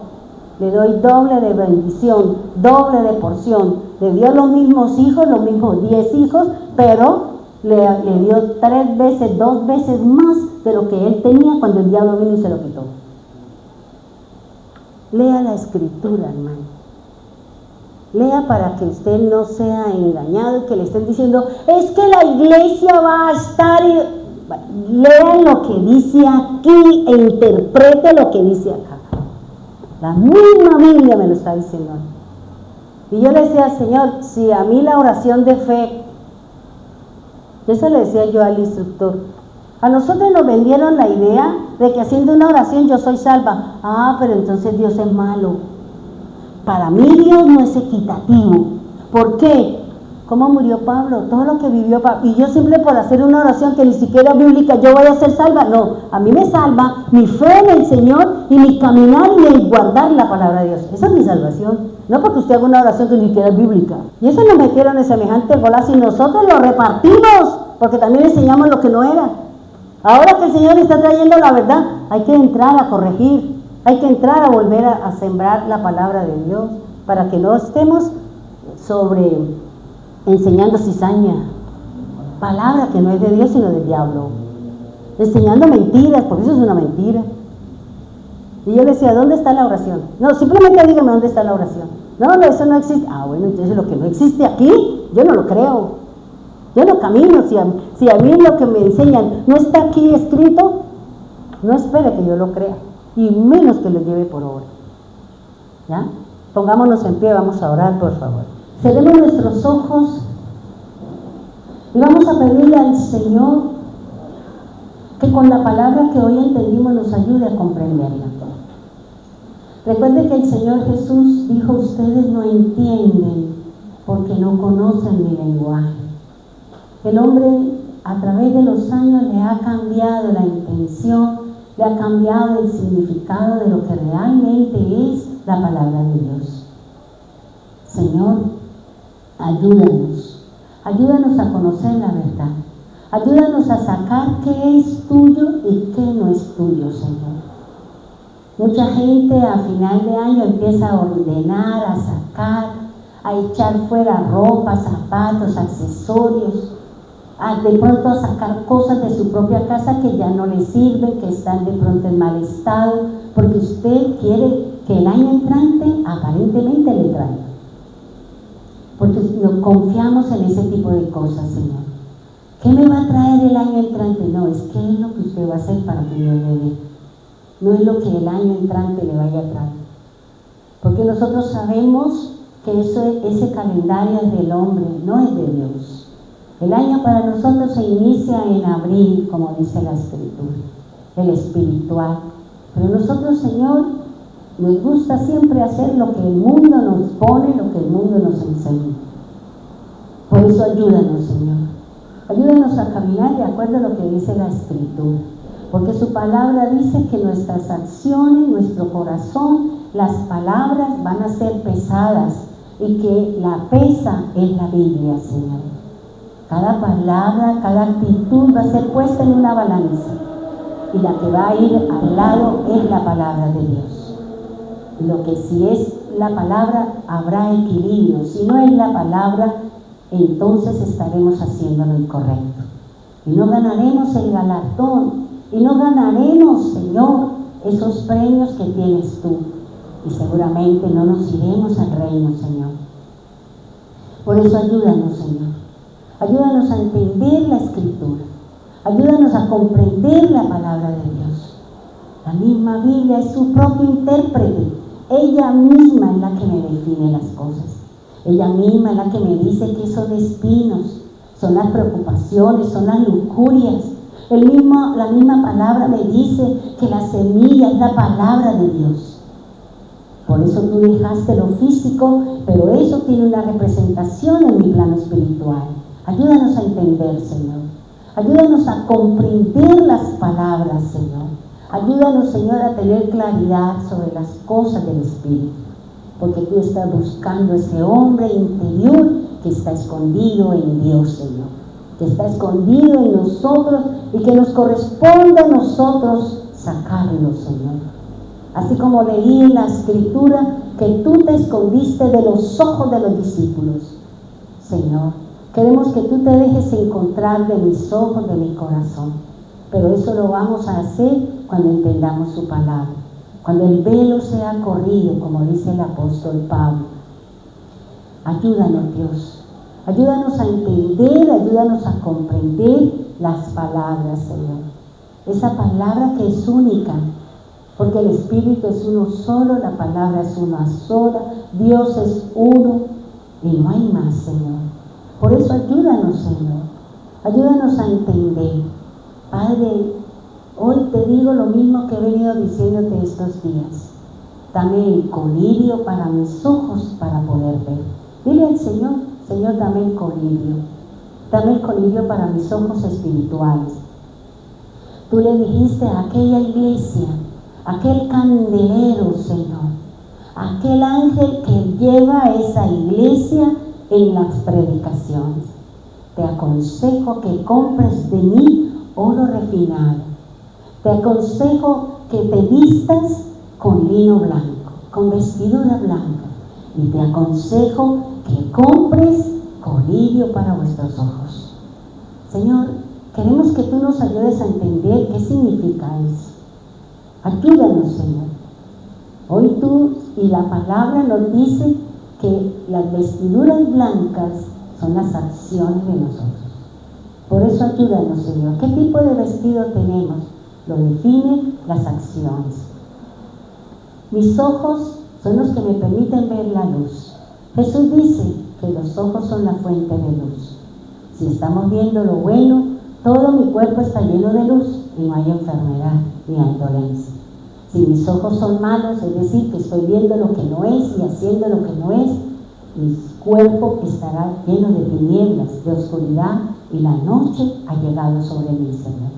[SPEAKER 2] le doy doble de bendición, doble de porción. Le dio los mismos hijos, los mismos 10 hijos, pero le dio 3 veces, 2 veces más de lo que él tenía cuando el diablo vino y se lo quitó. Lea la Escritura, hermano. Lea para que usted no sea engañado y que le estén diciendo, es que la iglesia va a estar... Lea lo que dice aquí e interprete lo que dice acá. La misma Biblia me lo está diciendo. Y yo le decía, Señor, si a mí la oración de fe, eso le decía yo al instructor, a nosotros nos vendieron la idea de que haciendo una oración yo soy salva. Ah, pero entonces Dios es malo. Para mí Dios no es equitativo. ¿Por qué? ¿Cómo murió Pablo? Todo lo que vivió Pablo. Y yo simple por hacer una oración que ni siquiera es bíblica, yo voy a ser salva. No, a mí me salva mi fe en el Señor y mi caminar y el guardar la palabra de Dios. Esa es mi salvación. No porque usted haga una oración que ni siquiera es bíblica. Y eso nos metieron en semejante golazo y nosotros lo repartimos porque también enseñamos lo que no era. Ahora que el Señor está trayendo la verdad, hay que entrar a corregir, hay que entrar a volver a sembrar la palabra de Dios para que no estemos enseñando cizaña, palabra que no es de Dios sino del diablo, enseñando mentiras, porque eso es una mentira. Y yo le decía, ¿dónde está la oración? No, simplemente dígame dónde está la oración. No, eso no existe. Ah, bueno, entonces lo que no existe aquí, yo no lo creo. Yo no camino. Si a mí lo que me enseñan no está aquí escrito, no espere que yo lo crea, y menos que lo lleve por obra. ¿Ya? Pongámonos en pie, vamos a orar, por favor. Cerremos nuestros ojos y vamos a pedirle al Señor que con la palabra que hoy entendimos nos ayude a comprenderla. Recuerde que el Señor Jesús dijo, ustedes no entienden porque no conocen mi lenguaje. El hombre a través de los años le ha cambiado la intención, le ha cambiado el significado de lo que realmente es la palabra de Dios. Señor, ayúdanos a conocer la verdad, ayúdanos a sacar qué es tuyo y qué no es tuyo, Señor. Mucha gente a final de año empieza a ordenar, a sacar, a echar fuera ropa, zapatos, accesorios, de pronto a sacar cosas de su propia casa que ya no le sirven, que están de pronto en mal estado, porque usted quiere que el año entrante aparentemente le traiga. Porque no confiamos en ese tipo de cosas, Señor. ¿Qué me va a traer el año entrante? No, es qué es lo que usted va a hacer para que Dios le dé. No es lo que el año entrante le vaya a traer. Porque nosotros sabemos que ese calendario es del hombre, no es de Dios. El año para nosotros se inicia en abril, como dice la Escritura, el espiritual. Pero nosotros, Señor, nos gusta siempre hacer lo que el mundo nos pone, lo que el mundo nos enseña. Por eso ayúdanos, Señor. Ayúdanos a caminar de acuerdo a lo que dice la Escritura. Porque su palabra dice que nuestras acciones, nuestro corazón, las palabras van a ser pesadas y que la pesa es la Biblia, Señor. Cada palabra, cada actitud va a ser puesta en una balanza y la que va a ir al lado es la palabra de Dios. Lo que sí es la palabra, habrá equilibrio. Si no es la palabra, entonces estaremos haciendo lo incorrecto. Y no ganaremos el galardón. Y no ganaremos, Señor, esos premios que tienes tú. Y seguramente no nos iremos al reino, Señor. Por eso ayúdanos, Señor. Ayúdanos a entender la Escritura. Ayúdanos a comprender la palabra de Dios. La misma Biblia es su propio intérprete. Ella misma es la que me define las cosas. Ella misma es la que me dice que son espinos, son las preocupaciones, son las lujurias. La misma palabra me dice que la semilla es la palabra de Dios. Por eso tú dejaste lo físico, pero eso tiene una representación en mi plano espiritual. Ayúdanos a entender, Señor. Ayúdanos a comprender las palabras, Señor. Ayúdanos, Señor, a tener claridad sobre las cosas del Espíritu. Porque tú estás buscando ese hombre interior que está escondido en Dios, Señor. Que está escondido en nosotros y que nos corresponde a nosotros sacarlo, Señor. Así como leí en la Escritura que tú te escondiste de los ojos de los discípulos. Señor, queremos que tú te dejes encontrar de mis ojos, de mi corazón. Pero eso lo vamos a hacer cuando entendamos su palabra. Cuando el velo sea corrido, como dice el apóstol Pablo. Ayúdanos, Dios. Ayúdanos a entender, ayúdanos a comprender las palabras, Señor. Esa palabra que es única. Porque el Espíritu es uno solo, la palabra es una sola, Dios es uno y no hay más, Señor. Por eso ayúdanos, Señor. Ayúdanos a entender. Padre, hoy te digo lo mismo que he venido diciéndote estos días. Dame el colirio para mis ojos para poder ver. Dile al Señor, Señor, dame el colirio. Dame el colirio para mis ojos espirituales. Tú le dijiste a aquella iglesia, aquel candelero, Señor, aquel ángel que lleva a esa iglesia en las predicaciones. Te aconsejo que compres de mí oro refinado. Te aconsejo que te vistas con lino blanco, con vestidura blanca. Y te aconsejo que compres colirio para vuestros ojos. Señor, queremos que tú nos ayudes a entender qué significa eso. Ayúdanos, Señor. Hoy tú y la palabra nos dice que las vestiduras blancas son las acciones de nosotros. Por eso ayúdanos, Señor. ¿Qué tipo de vestido tenemos? Lo definen las acciones. Mis ojos son los que me permiten ver la luz. Jesús dice que los ojos son la fuente de luz. Si estamos viendo lo bueno, todo mi cuerpo está lleno de luz y no hay enfermedad ni hay dolencia. Si mis ojos son malos, es decir, que estoy viendo lo que no es y haciendo lo que no es, mi cuerpo estará lleno de tinieblas, de oscuridad, y la noche ha llegado sobre mí, Señor.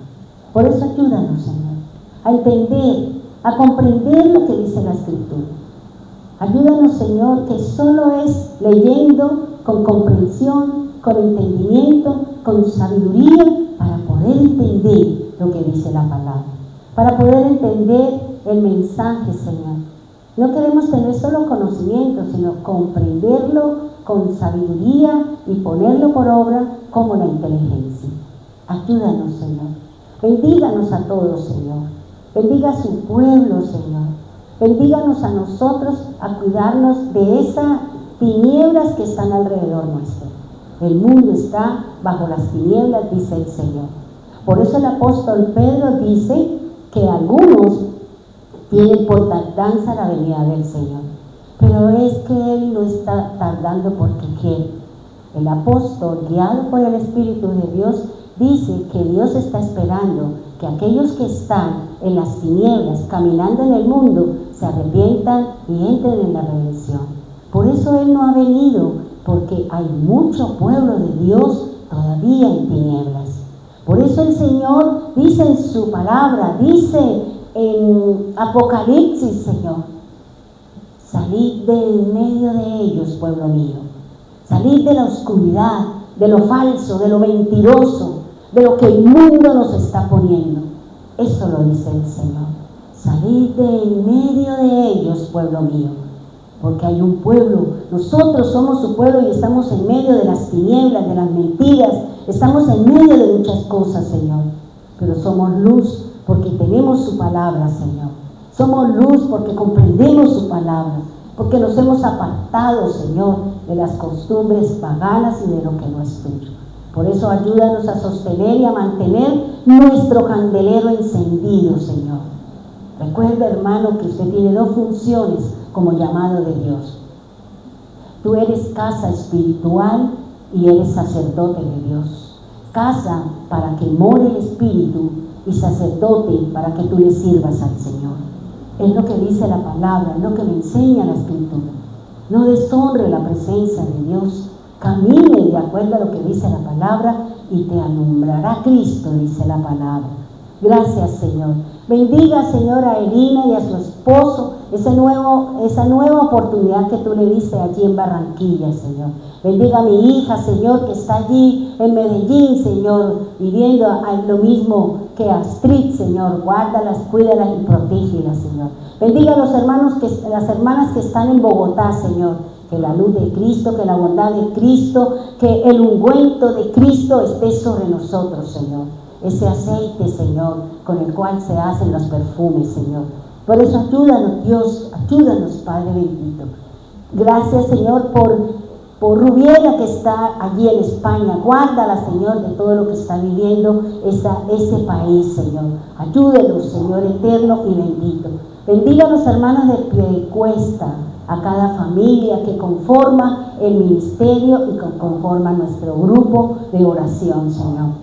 [SPEAKER 2] Por eso ayúdanos, Señor, a entender, a comprender lo que dice la Escritura. Ayúdanos, Señor, que solo es leyendo con comprensión, con entendimiento, con sabiduría, para poder entender lo que dice la palabra, para poder entender el mensaje, Señor. No queremos tener solo conocimiento, sino comprenderlo con sabiduría y ponerlo por obra como la inteligencia. Ayúdanos, Señor. Bendíganos a todos, Señor. Bendiga a su pueblo, Señor. Bendíganos a nosotros a cuidarnos de esas tinieblas que están alrededor nuestro. El mundo está bajo las tinieblas, dice el Señor. Por eso el apóstol Pedro dice que algunos tienen por tardanza la venida del Señor. Pero es que Él no está tardando porque quiere. El apóstol, guiado por el Espíritu de Dios, dice que Dios está esperando que aquellos que están en las tinieblas, caminando en el mundo, se arrepientan y entren en la redención. Por eso Él no ha venido, porque hay mucho pueblo de Dios todavía en tinieblas. Por eso el Señor dice en su palabra, dice en Apocalipsis, Señor, salid de en medio de ellos, pueblo mío. Salid de la oscuridad, de lo falso, de lo mentiroso, de lo que el mundo nos está poniendo. Eso lo dice el Señor. Salid de en medio de ellos, pueblo mío. porque hay un pueblo. Nosotros somos su pueblo y estamos en medio de las tinieblas, de las mentiras, estamos en medio de muchas cosas, Señor, pero somos luz porque tenemos su palabra, Señor. Somos luz porque comprendemos su palabra, porque nos hemos apartado, Señor, de las costumbres paganas y de lo que no es tuyo. Por eso ayúdanos a sostener y a mantener nuestro candelero encendido, Señor. Recuerda, hermano, que usted tiene dos funciones como llamado de Dios. Tú eres casa espiritual y eres sacerdote de Dios. Casa para que more el Espíritu y sacerdote para que tú le sirvas al Señor. Es lo que dice la palabra, es lo que me enseña la Escritura. No deshonre la presencia de Dios. Camine de acuerdo a lo que dice la palabra y te alumbrará Cristo, dice la palabra. Gracias, Señor. Bendiga, Señor, a Elina y a su esposo, esa nueva oportunidad que tú le diste allí en Barranquilla, Señor. Bendiga a mi hija, Señor, que está allí en Medellín, Señor, viviendo lo mismo que Astrid, Señor. Guárdalas, cuídalas y protégelas, Señor. Bendiga a las hermanas que están en Bogotá, Señor. Que la luz de Cristo, que la bondad de Cristo, que el ungüento de Cristo esté sobre nosotros, Señor. Ese aceite, Señor, con el cual se hacen los perfumes, Señor. Por eso ayúdanos, Dios, ayúdanos, Padre bendito. Gracias, Señor, por Rubiela, que está allí en España. Guárdala, Señor, de todo lo que está viviendo ese país, Señor. Ayúdenos, Señor eterno y bendito. Bendiga a los hermanos de Piedecuesta, a cada familia que conforma el ministerio y que conforma nuestro grupo de oración, Señor.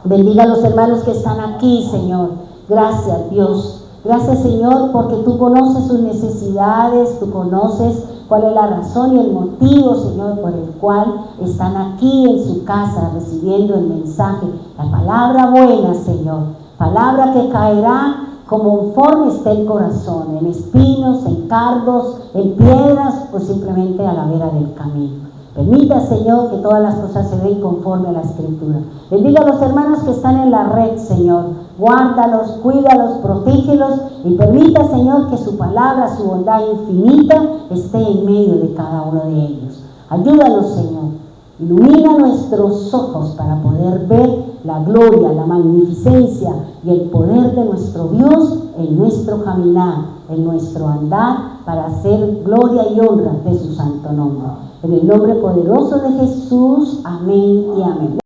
[SPEAKER 2] Bendiga a los hermanos que están aquí, Señor. Gracias, Dios. Gracias, Señor, porque tú conoces sus necesidades, tú conoces cuál es la razón y el motivo, Señor, por el cual están aquí en su casa recibiendo el mensaje, la palabra buena, Señor. Palabra que caerá conforme esté el corazón, en espinos, en cardos, en piedras o simplemente a la vera del camino. Permita, Señor, que todas las cosas se den conforme a la Escritura. Bendiga a los hermanos que están en la red, Señor. Guárdalos, cuídalos, protégelos y permita, Señor, que su palabra, su bondad infinita esté en medio de cada uno de ellos. Ayúdanos, Señor. Ilumina nuestros ojos para poder ver la gloria, la magnificencia y el poder de nuestro Dios en nuestro caminar, en nuestro andar, para hacer gloria y honra de su santo nombre. En el nombre poderoso de Jesús, amén y amén.